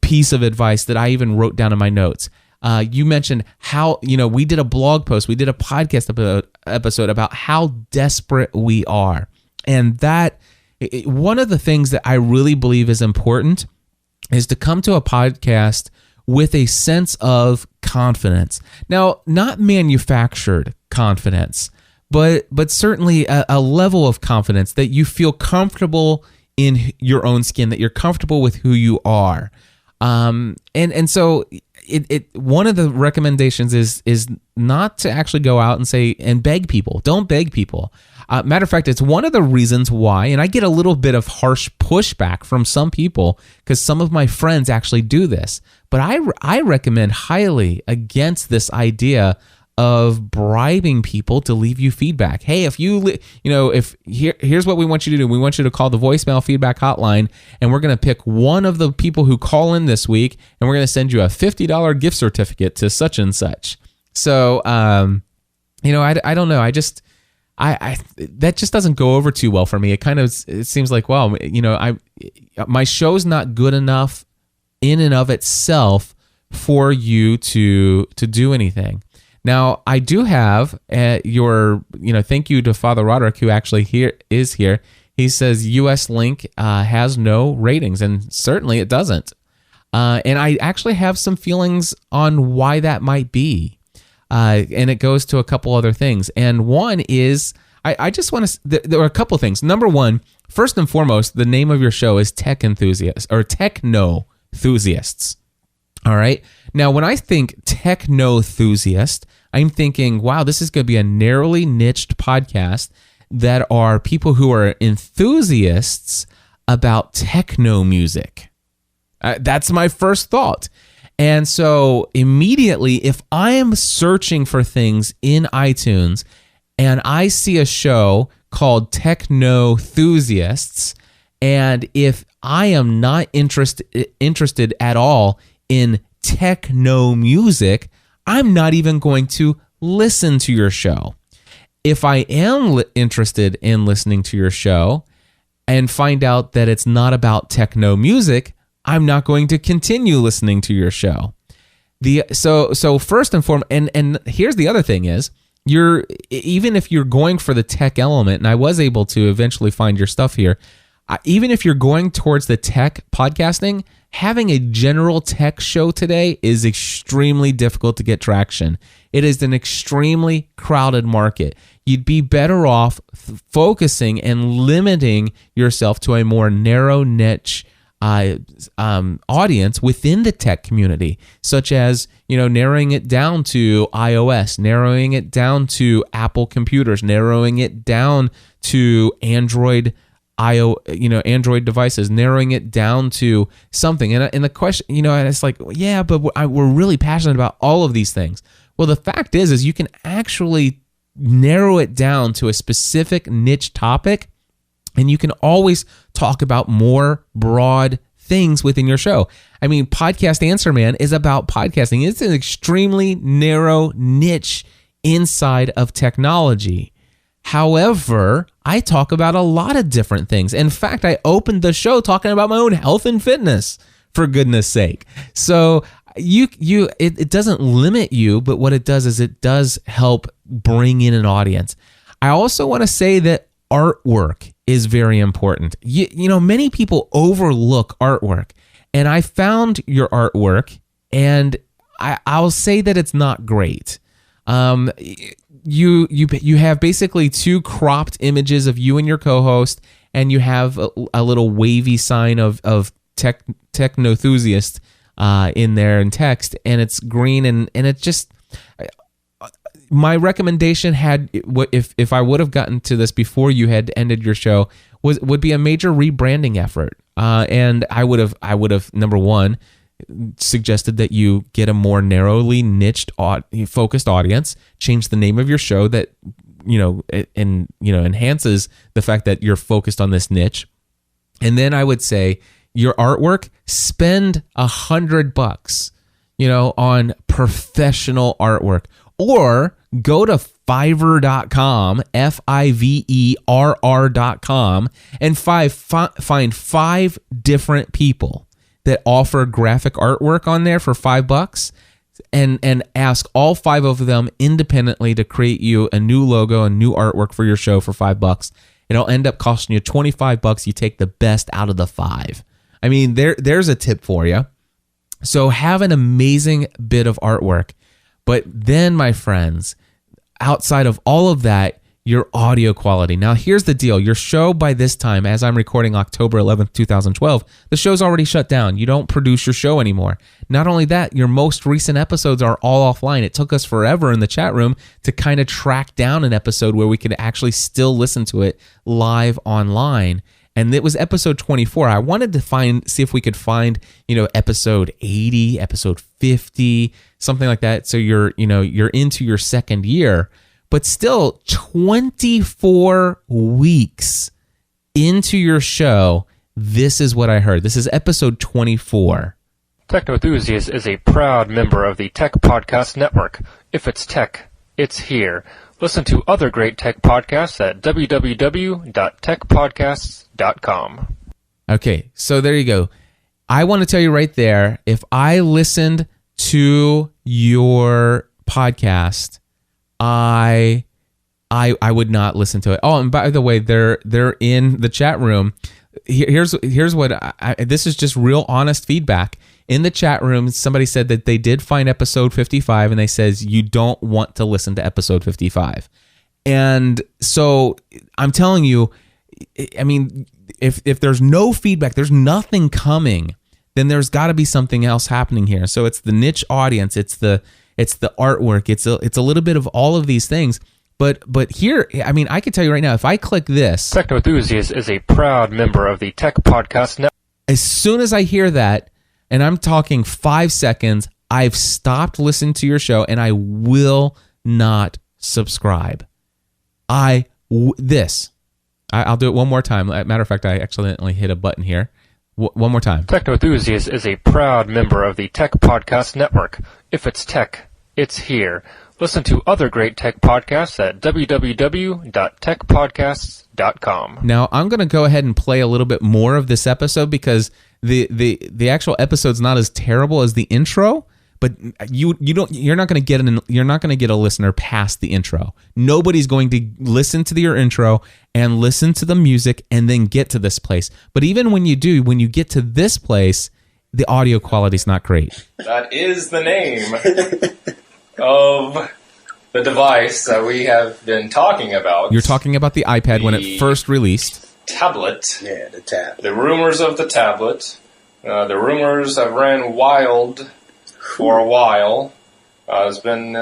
piece of advice that I even wrote down in my notes. You mentioned how, we did a blog post, we did a podcast episode about how desperate we are. And that, one of the things that I really believe is important is to come to a podcast with a sense of confidence. Now, not manufactured confidence, but certainly a level of confidence that you feel comfortable in your own skin, that you're comfortable with who you are. And so one of the recommendations is not to actually go out and say and beg people. Don't beg people. Matter of fact, it's one of the reasons why, and I get a little bit of harsh pushback from some people because some of my friends actually do this. But I recommend highly against this idea of bribing people to leave you feedback. Hey, if here's what we want you to do. We want you to call the voicemail feedback hotline, and we're going to pick one of the people who call in this week, and we're going to send you a $50 gift certificate to such and such. So, I don't know. I that just doesn't go over too well for me. It seems like, well, my show's not good enough in and of itself for you to do anything. Now, I do have thank you to Father Roderick, who actually is here. He says US Link has no ratings, and certainly it doesn't. And I actually have some feelings on why that might be. And it goes to a couple other things. And one is, I just want to, there are a couple things. Number one, first and foremost, the name of your show is Tech Enthusiasts, or Techno-Thusiasts. All right. Now, when I think techno-enthusiast, I'm thinking, wow, this is going to be a narrowly niched podcast that are people who are enthusiasts about techno music. That's my first thought. And so immediately, if I am searching for things in iTunes and I see a show called Techno-Thusiasts, and if I am not interested at all in techno music, I'm not even going to listen to your show. If I am interested in listening to your show and find out that it's not about techno music, I'm not going to continue listening to your show. So first and foremost, and here's the other thing is, even if you're going for the tech element, and I was able to eventually find your stuff here, even if you're going towards the tech podcasting, having a general tech show today is extremely difficult to get traction. It is an extremely crowded market. You'd be better off focusing and limiting yourself to a more narrow niche audience within the tech community, such as, narrowing it down to iOS, narrowing it down to Apple computers, narrowing it down to Android devices, narrowing it down to something. And the question, and it's like, yeah, but we're really passionate about all of these things. Well, the fact is you can actually narrow it down to a specific niche topic, and you can always talk about more broad things within your show. I mean, Podcast Answer Man is about podcasting. It's an extremely narrow niche inside of technology. However, I talk about a lot of different things. In fact, I opened the show talking about my own health and fitness, for goodness sake. So it doesn't limit you, but what it does is it does help bring in an audience. I also want to say that artwork is very important. Many people overlook artwork, and I found your artwork, and I'll say that it's not great. You have basically two cropped images of you and your co-host, and you have a little wavy sign of techno-enthusiast in there in text, and it's green, and it just... My recommendation if I would have gotten to this before you had ended your show would be a major rebranding effort, and I would have number one suggested that you get a more narrowly niched focused audience, change the name of your show that enhances the fact that you're focused on this niche, and then I would say your artwork, spend $100 on professional artwork. Or go to Fiverr.com, Fiverr.com, and find 5 different people that offer graphic artwork on there for $5, and ask all 5 of them independently to create you a new logo and new artwork for your show for $5. It'll end up costing you $25. You take the best out of the 5. I mean, there's a tip for you. So have an amazing bit of artwork. But then, my friends, outside of all of that, your audio quality. Now, here's the deal. Your show by this time, as I'm recording October 11th, 2012, the show's already shut down. You don't produce your show anymore. Not only that, your most recent episodes are all offline. It took us forever in the chat room to kind of track down an episode where we could actually still listen to it live online. And it was episode 24. I wanted to see if we could find, episode 80, episode 50, something like that. So you're into your second year, but still 24 weeks into your show. This is what I heard. This is episode 24. Techno-Enthusiast is a proud member of the Tech Podcast Network. If it's tech, it's here. Listen to other great tech podcasts at www.techpodcasts.com. Okay, so there you go. I want to tell you right there, if I listened to your podcast, I would not listen to it. Oh, and by the way, they're in the chat room. Here's what this is just real honest feedback. In the chat room, somebody said that they did find episode 55, and they says you don't want to listen to episode 55. And so I'm telling you, I mean, if there's no feedback, there's nothing coming, then there's got to be something else happening here. So it's the niche audience, it's the artwork, it's a little bit of all of these things. But here, I mean, I can tell you right now, if I click this, Techno-Enthusiast is a proud member of the Tech Podcast Network. As soon as I hear that, and I'm talking 5 seconds, I've stopped listening to your show, and I will not subscribe. I'll do it one more time. Matter of fact, I accidentally hit a button here. One more time. Techno-Enthusiast is a proud member of the Tech Podcast Network. If it's tech, it's here. Listen to other great tech podcasts at www.techpodcasts.com. Now, I'm going to go ahead and play a little bit more of this episode because the actual episode's not as terrible as the intro, but you're not going to get a listener past the intro. Nobody's going to listen to your intro and listen to the music and then get to this place. But even when you do, when you get to this place, the audio quality's not great. That is the name of the device that we have been talking about. You're talking about the iPad when it first released. Tablet. Yeah, the tab. The rumors of the tablet. The rumors have ran wild for a while. It's been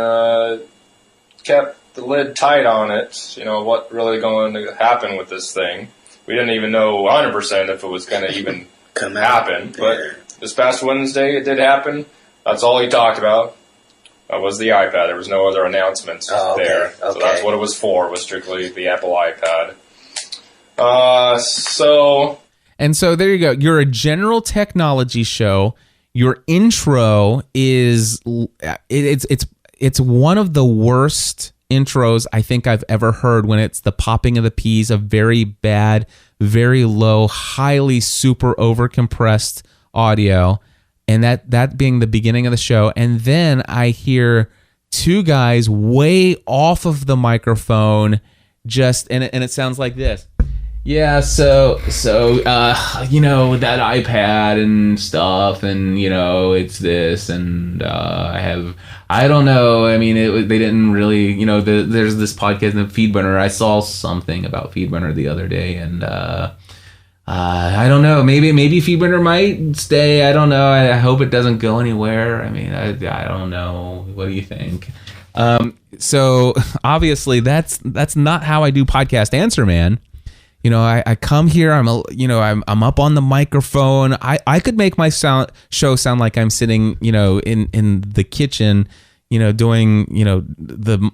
kept the lid tight on it. What really going to happen with this thing? We didn't even know 100% if it was going to even happen. But this past Wednesday, it did happen. That's all he talked about. Was the iPad. There was no other announcements there. Okay. So that's what it was for. Was strictly the Apple iPad. And so there you go. You're a general technology show. Your intro is it's one of the worst intros I think I've ever heard, when it's the popping of the P's, a very bad, very low, highly super overcompressed audio, and that being the beginning of the show. And then I hear two guys way off of the microphone, and it sounds like this. Yeah, so that iPad and stuff, and it's this, and I don't know. I mean, they didn't really, there's this podcast in FeedBurner. I saw something about FeedBurner the other day, and I don't know. Maybe FeedBurner might stay. I don't know. I hope it doesn't go anywhere. I mean, I don't know. What do you think? So obviously that's not how I do Podcast Answer Man. I come here. I'm up on the microphone. I could make my show sound like I'm sitting, in the kitchen, doing,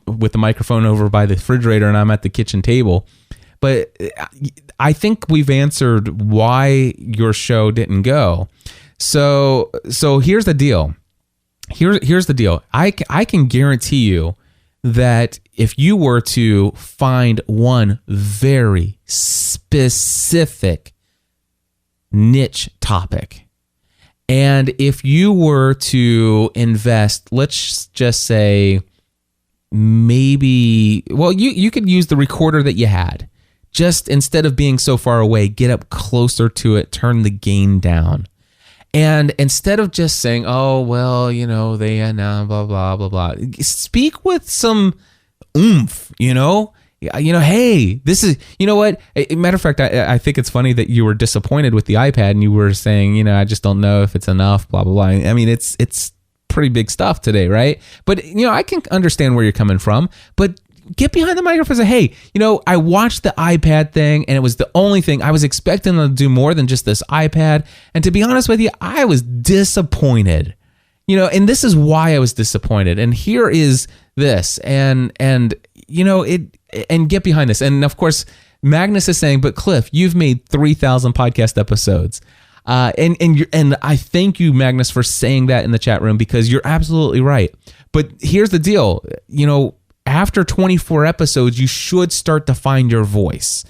with the microphone over by the refrigerator, and I'm at the kitchen table. But I think we've answered why your show didn't go. So here's the deal. Here's the deal. I can guarantee you that if you were to find one very specific niche topic, and if you were to invest, let's just say, maybe, well, you could use the recorder that you had. Just instead of being so far away, get up closer to it, turn the gain down. And instead of just saying, oh, well, they blah, blah, blah, blah, speak with some oomph, hey, this is, what? Matter of fact, I think it's funny that you were disappointed with the iPad and you were saying, I just don't know if it's enough, blah, blah, blah. I mean, it's pretty big stuff today, right? But, I can understand where you're coming from, but get behind the microphone and say, hey, I watched the iPad thing and it was the only thing. I was expecting them to do more than just this iPad. And to be honest with you, I was disappointed. And this is why I was disappointed. And here is this. And get behind this. And of course, Magnus is saying, but Cliff, you've made 3,000 podcast episodes. And I thank you, Magnus, for saying that in the chat room, because you're absolutely right. But here's the deal, after 24 episodes, you should start to find your voice.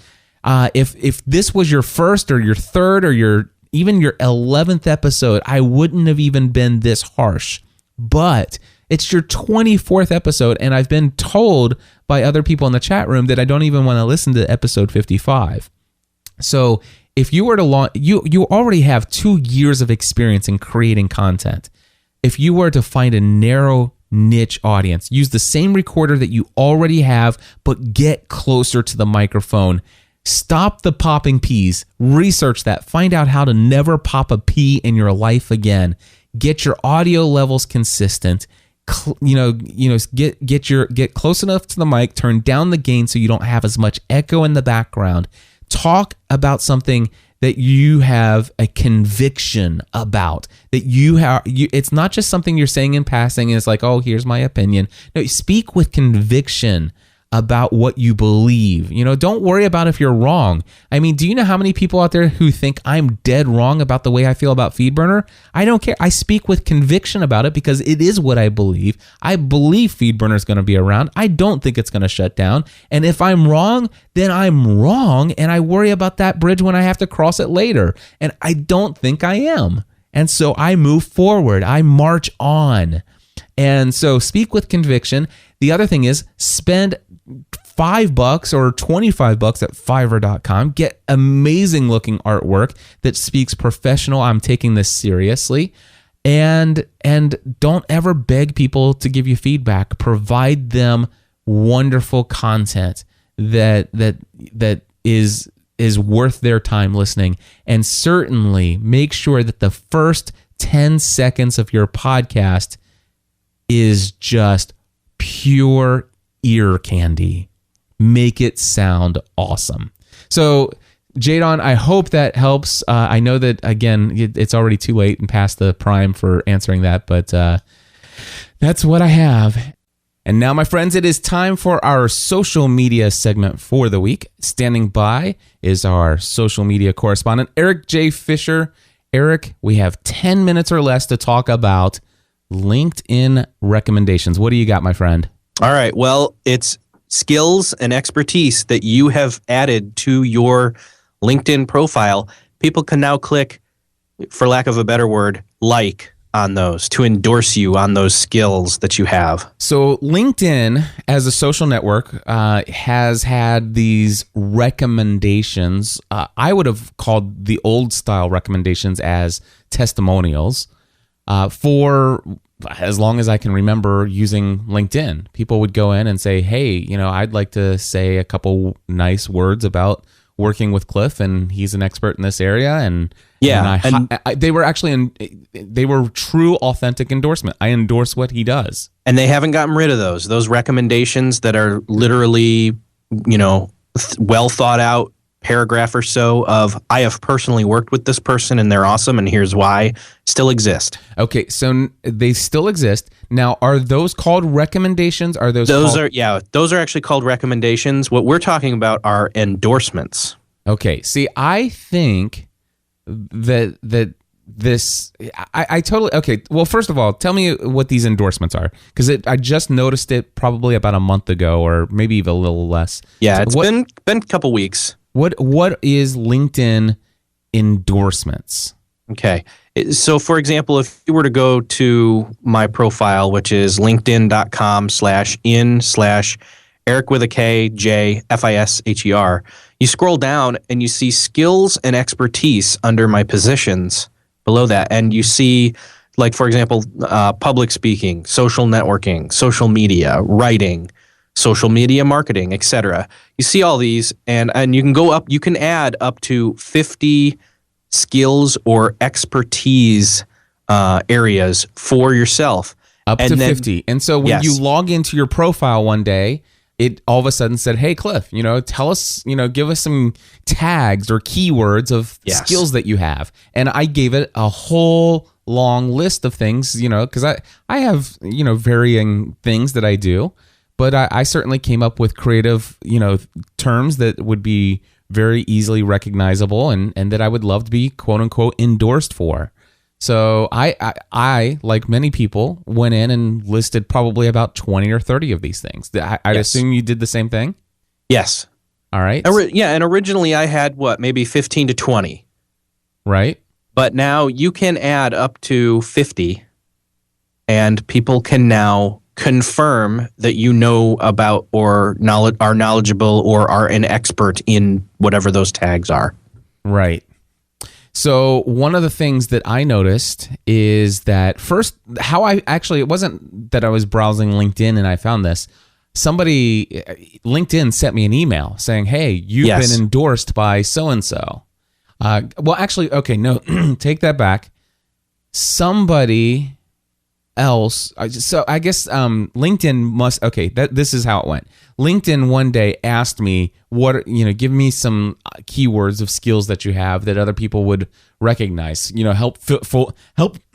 If this was your first or your third or even your 11th episode, I wouldn't have even been this harsh. But it's your 24th episode, and I've been told by other people in the chat room that I don't even want to listen to episode 55. So if you were to launch, you already have 2 years of experience in creating content. If you were to find a narrow niche audience, use the same recorder that you already have, but get closer to the microphone. Stop the popping P's. Research that. Find out how to never pop a P in your life again. Get your audio levels consistent. Get close enough to the mic. Turn down the gain so you don't have as much echo in the background. Talk about something that you have a conviction about, that it's not just something you're saying in passing and it's like, oh, here's my opinion. No, speak with conviction about what you believe. Don't worry about if you're wrong. I mean, do you know how many people out there who think I'm dead wrong about the way I feel about FeedBurner? I don't care. I speak with conviction about it because it is what I believe. I believe FeedBurner is going to be around. I don't think it's going to shut down. And if I'm wrong, then I'm wrong, and I worry about that bridge when I have to cross it later. And I don't think I am. And so I move forward. I march on. And so speak with conviction. The other thing is spend $5 or $25 at Fiverr.com. Get amazing looking artwork that speaks professional. I'm taking this seriously. And don't ever beg people to give you feedback. Provide them wonderful content that is is worth their time listening. And certainly make sure that the first 10 seconds of your podcast is just pure ear candy. Make it sound awesome. So, Jadon, I hope that helps. I know that, again, it's already too late and past the prime for answering that, but that's what I have. And now, my friends, it is time for our social media segment for the week. Standing by is our social media correspondent, Eric J. Fisher. Eric, we have 10 minutes or less to talk about LinkedIn recommendations. What do you got, my friend? All right. Well, it's skills and expertise that you have added to your LinkedIn profile. People can now click, for lack of a better word, like on those to endorse you on those skills that you have. So LinkedIn as a social network has had these recommendations. I would have called the old style recommendations as testimonials for as long as I can remember using LinkedIn. People would go in and say, hey, I'd like to say a couple nice words about working with Cliff, and he's an expert in this area. And they were true, authentic endorsement. I endorse what he does. And they haven't gotten rid of those recommendations that are literally, well thought out paragraph or so of, I have personally worked with this person and they're awesome and here's why, still exist. Okay, so they still exist. Now, are those called recommendations? Those are actually called recommendations. What we're talking about are endorsements. Okay, see, I think that this, I totally, okay, well, first of all, tell me what these endorsements are, because I just noticed it probably about a month ago, or maybe even a little less. Yeah, it's been a couple weeks. What is LinkedIn endorsements? Okay. So, for example, if you were to go to my profile, which is linkedin.com/in/Eric with a K, J, Fisher, you scroll down and you see skills and expertise under my positions below that. And you see, like, for example, public speaking, social networking, social media, writing, social media marketing, etc. You see all these, and you can go up, you can add up to 50 skills or expertise areas for yourself. Up to 50. And so when you log into your profile one day, it all of a sudden said, hey, Cliff, tell us, give us some tags or keywords of skills that you have. And I gave it a whole long list of things, because I have, varying things that I do. But I certainly came up with creative, terms that would be very easily recognizable and that I would love to be, quote unquote, endorsed for. So I, like many people, went in and listed probably about 20 or 30 of these things. I'd assume you did the same thing? Yes. All right. And originally I had, maybe 15 to 20. Right. But now you can add up to 50, and people can now confirm that you know about or are knowledgeable or are an expert in whatever those tags are. Right. So one of the things that I noticed is that it wasn't that I was browsing LinkedIn and I found this. LinkedIn sent me an email saying, hey, you've been endorsed by so-and-so. Take that back. Somebody else. So I guess LinkedIn this is how it went. LinkedIn one day asked me give me some keywords of skills that you have that other people would recognize, help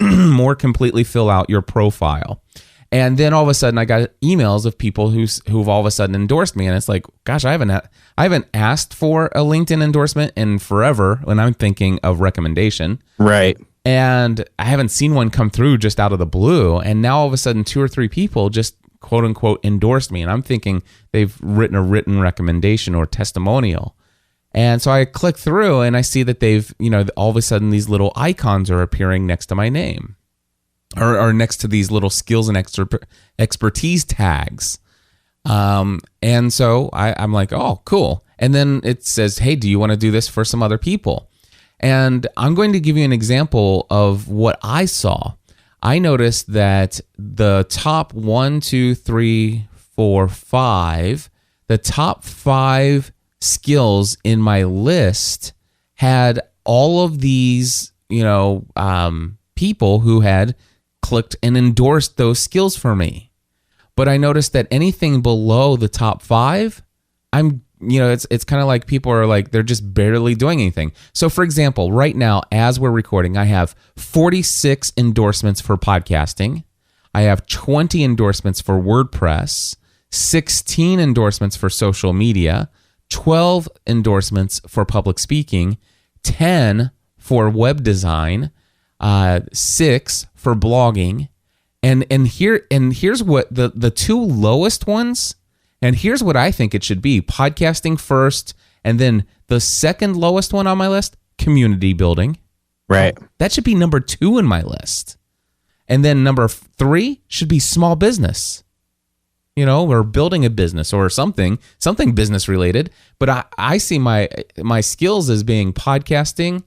more completely fill out your profile. And then all of a sudden I got emails of people who've all of a sudden endorsed me. And it's like, gosh, I haven't asked for a LinkedIn endorsement in forever when I'm thinking of recommendation. Right. And I haven't seen one come through just out of the blue. And now all of a sudden 2 or 3 people just quote unquote endorsed me. And I'm thinking they've written a written recommendation or testimonial. And so I click through and I see that they've, all of a sudden these little icons are appearing next to my name or next to these little skills and expertise tags. And so I'm like, oh, cool. And then it says, hey, do you want to do this for some other people? And I'm going to give you an example of what I saw. I noticed that the top 1, 2, 3, 4, 5, the top 5 skills in my list had all of these, people who had clicked and endorsed those skills for me. But I noticed that anything below the top 5, it's kind of like people are like, they're just barely doing anything. So for example, right now, as we're recording, I have 46 endorsements for podcasting. I have 20 endorsements for WordPress, 16 endorsements for social media, 12 endorsements for public speaking, 10 for web design, 6 for blogging. And here's what the 2 lowest ones, and here's what I think it should be: podcasting first, and then the second lowest one on my list, community building. Right. That should be number 2 in my list. And then number 3 should be small business. Or building a business or something business related. But I see my skills as being podcasting,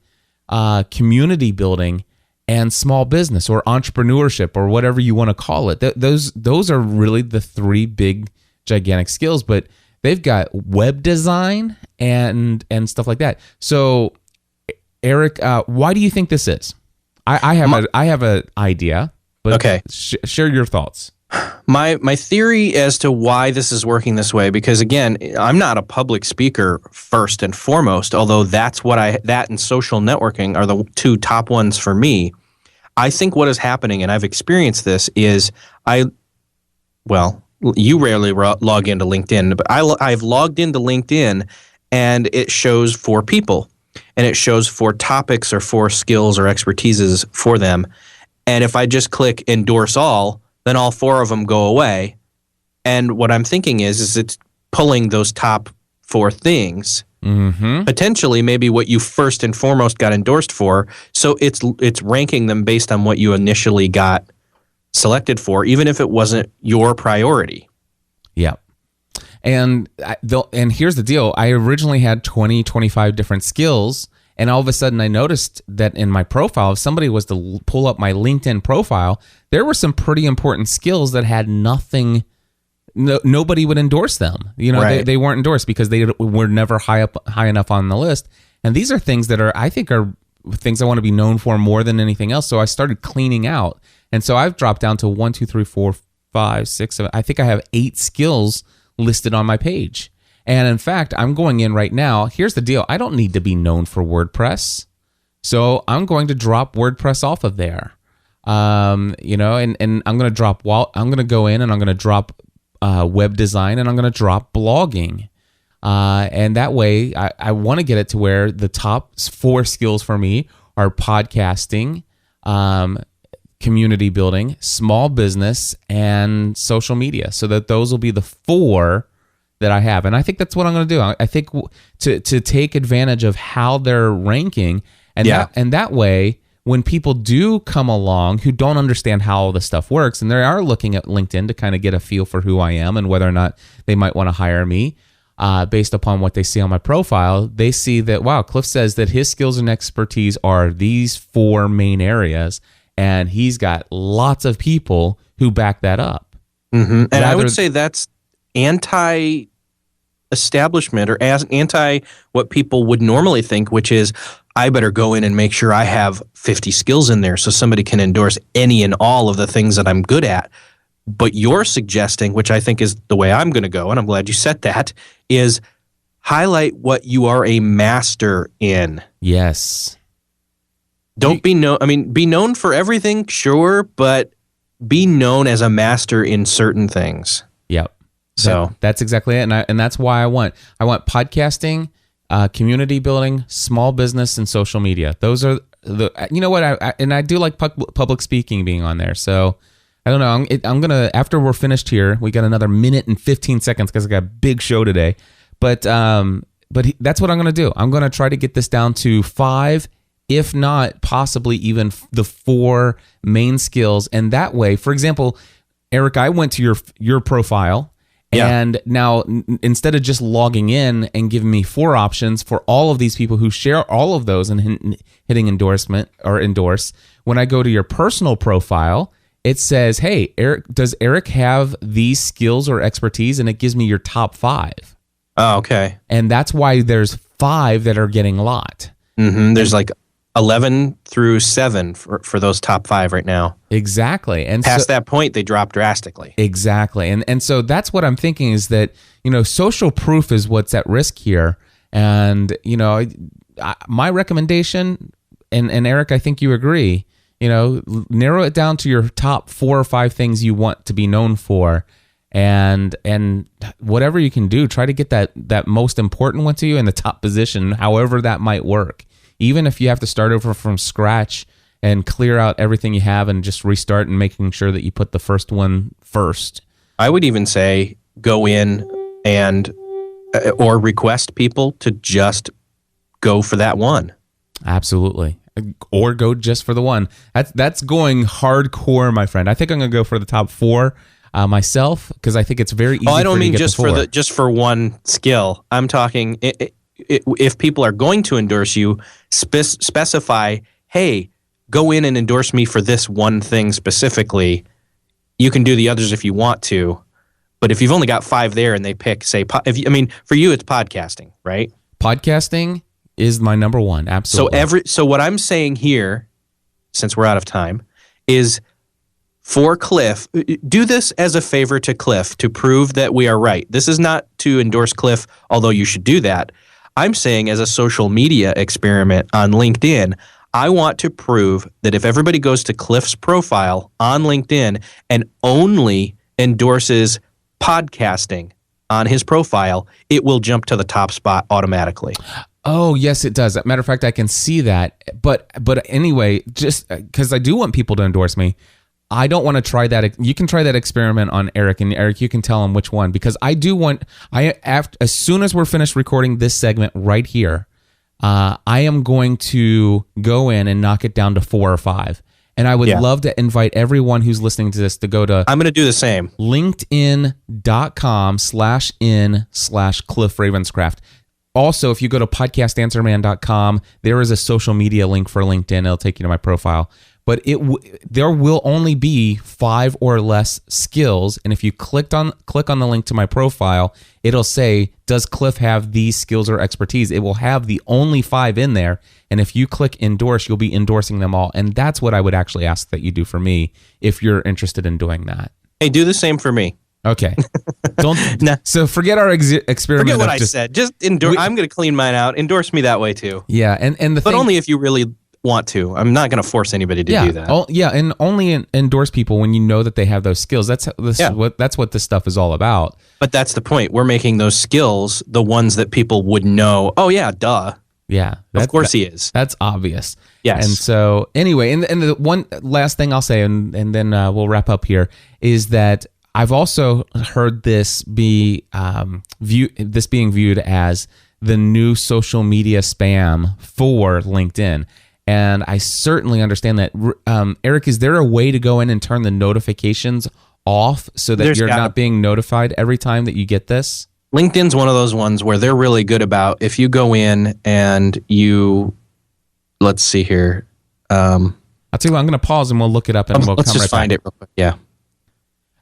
community building, and small business or entrepreneurship or whatever you want to call it. Those are really the 3 big, gigantic skills. But they've got web design and stuff like that. So, Eric, why do you think this is? I have an idea. But okay, share your thoughts. My theory as to why this is working this way, because again, I'm not a public speaker first and foremost, although that and social networking are the 2 top ones for me. I think what is happening, and I've experienced this, is you rarely log into LinkedIn, but I've logged into LinkedIn and it shows 4 people and it shows 4 topics or 4 skills or expertises for them. And if I just click endorse all, then all 4 of them go away. And what I'm thinking is it's pulling those top 4 things, potentially maybe what you first and foremost got endorsed for. So it's ranking them based on what you initially got selected for, even if it wasn't your priority. Yeah. And here's the deal. I originally had 25 different skills. And all of a sudden, I noticed that in my profile, if somebody was to pull up my LinkedIn profile, there were some pretty important skills that had nothing. Nobody would endorse them. Right. They weren't endorsed because they were never high enough on the list. And these are things that I think are things I want to be known for more than anything else. So I started cleaning out, and so I've dropped down to 1, 2, 3, 4, 5, 6, 7. I think I have 8 skills listed on my page. And in fact, I'm going in right now. Here's the deal. I don't need to be known for WordPress. So I'm going to drop WordPress off of there. And I'm going to go in and I'm going to drop web design, and I'm going to drop blogging. And that way I want to get it to where the top 4 skills for me are podcasting, community building, small business, and social media, so that those will be the 4 that I have. And I think that's what I'm going to do. I think to take advantage of how they're ranking, and that way, when people do come along who don't understand how all this stuff works, and they are looking at LinkedIn to kind of get a feel for who I am and whether or not they might want to hire me based upon what they see on my profile, they see that, wow, Cliff says that his skills and expertise are these 4 main areas, and he's got lots of people who back that up. Mm-hmm. And I would say that's anti-establishment or as anti what people would normally think, which is I better go in and make sure I have 50 skills in there so somebody can endorse any and all of the things that I'm good at. But you're suggesting, which I think is the way I'm going to go, and I'm glad you said that, is highlight what you are a master in. Yes. Don't be known. I mean, be known for everything, sure, but be known as a master in certain things. Yep. So that's exactly it, and that's why I want podcasting, community building, small business, and social media. Those are the. You know what? I do like public speaking being on there. So I don't know. I'm gonna, after we're finished here, we got another minute and 15 seconds because I got a big show today. But that's what I'm gonna do. I'm gonna try to get this down to 5. If not possibly even the 4 main skills. And that way, for example, Eric, I went to your profile, and now instead of just logging in and giving me 4 options for all of these people who share all of those and hitting endorsement or endorse, when I go to your personal profile, it says, hey, Eric, does Eric have these skills or expertise? And it gives me your top 5. Oh, okay. And that's why there's 5 that are getting a lot. Mm-hmm. There's like 11 through 7 for those top 5 right now. Exactly. And past that point, they drop drastically. Exactly. And so that's what I'm thinking is that, social proof is what's at risk here. And, my recommendation, and Eric, I think you agree, narrow it down to your top 4 or 5 things you want to be known for. And whatever you can do, try to get that most important one to you in the top position, however that might work. Even if you have to start over from scratch and clear out everything you have and just restart and making sure that you put the first one first. I would even say go in and or request people to just go for that one. Absolutely. Or go just for the one. That's going hardcore, my friend. I think I'm going to go for the top 4 myself because I think it's very easy. I don't mean just for one skill. I'm talking if people are going to endorse you, specify, hey, go in and endorse me for this one thing specifically. You can do the others if you want to, but if you've only got 5 there and they pick, say, for you it's podcasting, right? Podcasting is my number one, absolutely. So what I'm saying here, since we're out of time, is for Cliff, do this as a favor to Cliff to prove that we are right. This is not to endorse Cliff, although you should do that. I'm saying as a social media experiment on LinkedIn, I want to prove that if everybody goes to Cliff's profile on LinkedIn and only endorses podcasting on his profile, it will jump to the top spot automatically. Oh, yes, it does. Matter of fact, I can see that. But anyway, just because I do want people to endorse me, I don't want to try that. You can try that experiment on Eric, and Eric, you can tell him which one, because I do want. As soon as we're finished recording this segment right here, I am going to go in and knock it down to 4 or 5, and I would love to invite everyone who's listening to this to go to. I'm going to do the same. LinkedIn.com/in/Cliff Ravenscraft. Also, if you go to podcastanswerman.com, there is a social media link for LinkedIn. It'll take you to my profile. But there will only be 5 or less skills, and if you click on the link to my profile, it'll say, "Does Cliff have these skills or expertise?" It will have the only 5 in there, and if you click endorse, you'll be endorsing them all, and that's what I would actually ask that you do for me if you're interested in doing that. Hey, do the same for me. Okay. So forget our experiment. Forget what I said. Just endorse. I'm going to clean mine out. Endorse me that way too. Yeah, but only if you really want to. I'm not going to force anybody to do that. And only endorse people when you know that they have those skills. That's what this stuff is all about. But that's the point. We're making those skills the ones that people would know. Oh yeah, duh. Yeah, of course he is. That's obvious. Yes. And so anyway, and the one last thing I'll say, and then we'll wrap up here, is that I've also heard this being viewed as the new social media spam for LinkedIn. And I certainly understand that. Eric, is there a way to go in and turn the notifications off so that you're not being notified every time that you get this? LinkedIn's one of those ones where they're really good about, if you go in and let's see here. I'll tell you what, I'm going to pause and we'll look it up and we'll let's come just right find back. it real quick. Yeah.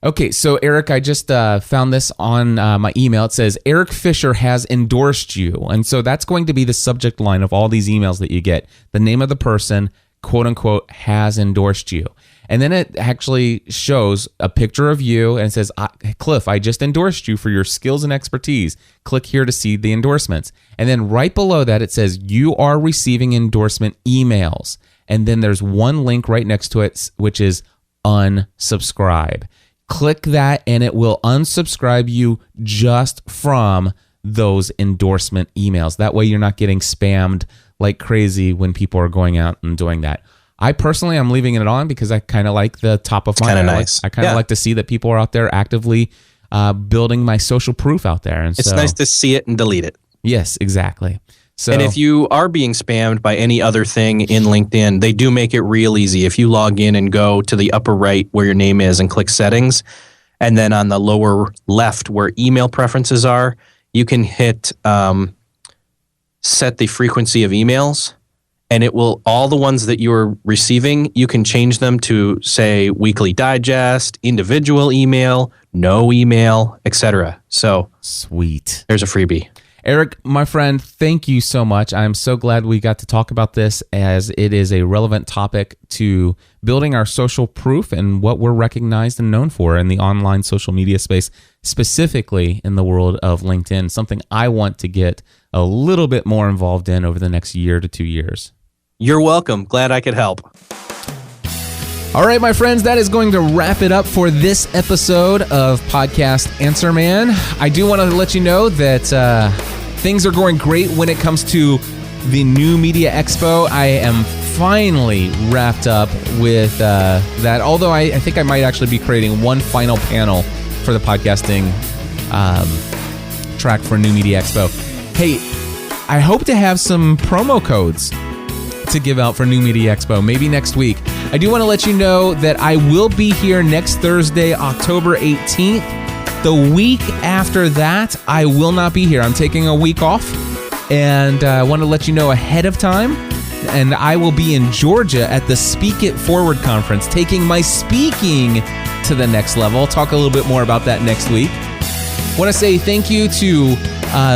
Okay, so Eric, I just found this on my email. It says, Eric Fisher has endorsed you. And so that's going to be the subject line of all these emails that you get. The name of the person, quote unquote, has endorsed you. And then it actually shows a picture of you and it says, Cliff, I just endorsed you for your skills and expertise. Click here to see the endorsements. And then right below that, it says, you are receiving endorsement emails. And then there's one link right next to it, which is unsubscribe. Click that and it will unsubscribe you just from those endorsement emails. That way you're not getting spammed like crazy when people are going out and doing that. I personally am leaving it on because I kind of like the top of mind. Nice. I kind of like to see that people are out there actively building my social proof out there. And it's nice to see it and delete it. Yes, exactly. So, and if you are being spammed by any other thing in LinkedIn, they do make it real easy. If you log in and go to the upper right where your name is and click settings, and then on the lower left where email preferences are, you can hit set the frequency of emails, and it will, all the ones that you're receiving, you can change them to say weekly digest, individual email, no email, etc. So sweet. There's a freebie. Eric, my friend, thank you so much. I'm so glad we got to talk about this, as it is a relevant topic to building our social proof and what we're recognized and known for in the online social media space, specifically in the world of LinkedIn, something I want to get a little bit more involved in over the next year to 2 years. You're welcome. Glad I could help. All right, my friends, that is going to wrap it up for this episode of Podcast Answer Man. I do want to let you know that things are going great when it comes to the New Media Expo. I am finally wrapped up with that, although I think I might actually be creating one final panel for the podcasting track for New Media Expo. Hey, I hope to have some promo codes to give out for New Media Expo, maybe next week. I do want to let you know that I will be here next Thursday, October 18th. The week after that, I will not be here. I'm taking a week off, and I want to let you know ahead of time. And I will be in Georgia at the Speak It Forward conference, taking my speaking to the next level. I'll talk a little bit more about that next week. I want to say thank you to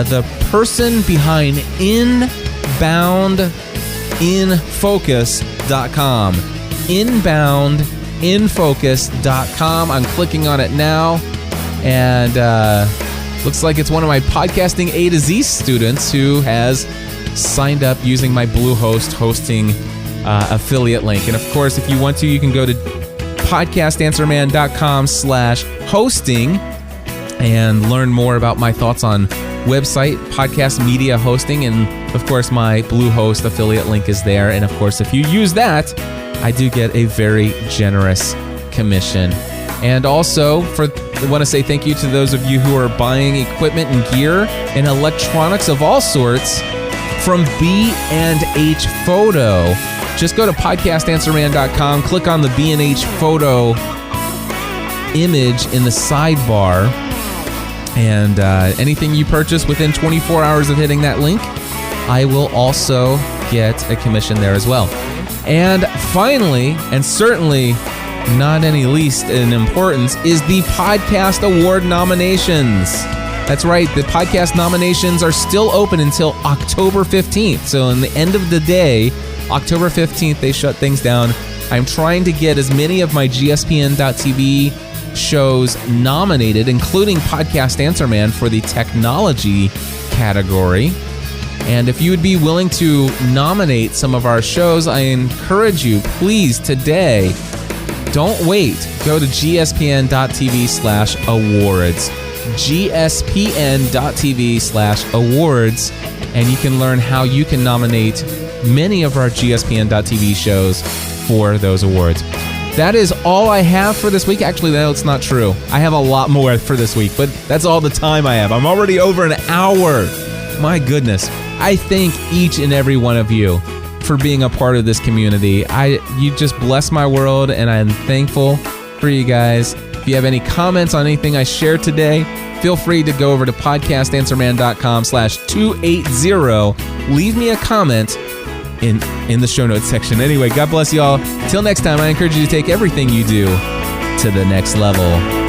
the person behind inboundinfocus.com. Inboundinfocus.com. I'm clicking on it now, and looks like it's one of my podcasting A to Z students who has signed up using my Bluehost hosting affiliate link. And of course, if you want to, you can go to podcastanswerman.com/hosting and learn more about my thoughts on website, podcast media hosting, and of course my Bluehost affiliate link is there. And of course, if you use that, I do get a very generous commission. And also, I want to say thank you to those of you who are buying equipment and gear and electronics of all sorts from B&H Photo. Just go to podcastanswerman.com, click on the B&H Photo image in the sidebar, and anything you purchase within 24 hours of hitting that link, I will also get a commission there as well. And finally, and certainly not any least in importance, is the Podcast Award nominations. That's right, the podcast nominations are still open until October 15th. So in the end of the day, October 15th, they shut things down. I'm trying to get as many of my GSPN.TV shows nominated, including Podcast Answer Man for the technology category. And if you would be willing to nominate some of our shows, I encourage you, please, today, don't wait. Go to gspn.tv/awards. gspn.tv/awards, and you can learn how you can nominate many of our gspn.tv shows for those awards. That is all I have for this week. Actually, no, it's not true. I have a lot more for this week, but that's all the time I have. I'm already over an hour. My goodness. I thank each and every one of you for being a part of this community. You just bless my world, and I'm thankful for you guys. If you have any comments on anything I shared today, feel free to go over to podcastanswerman.com/280. Leave me a comment in the show notes section. Anyway, God bless you all. Till next time, I encourage you to take everything you do to the next level.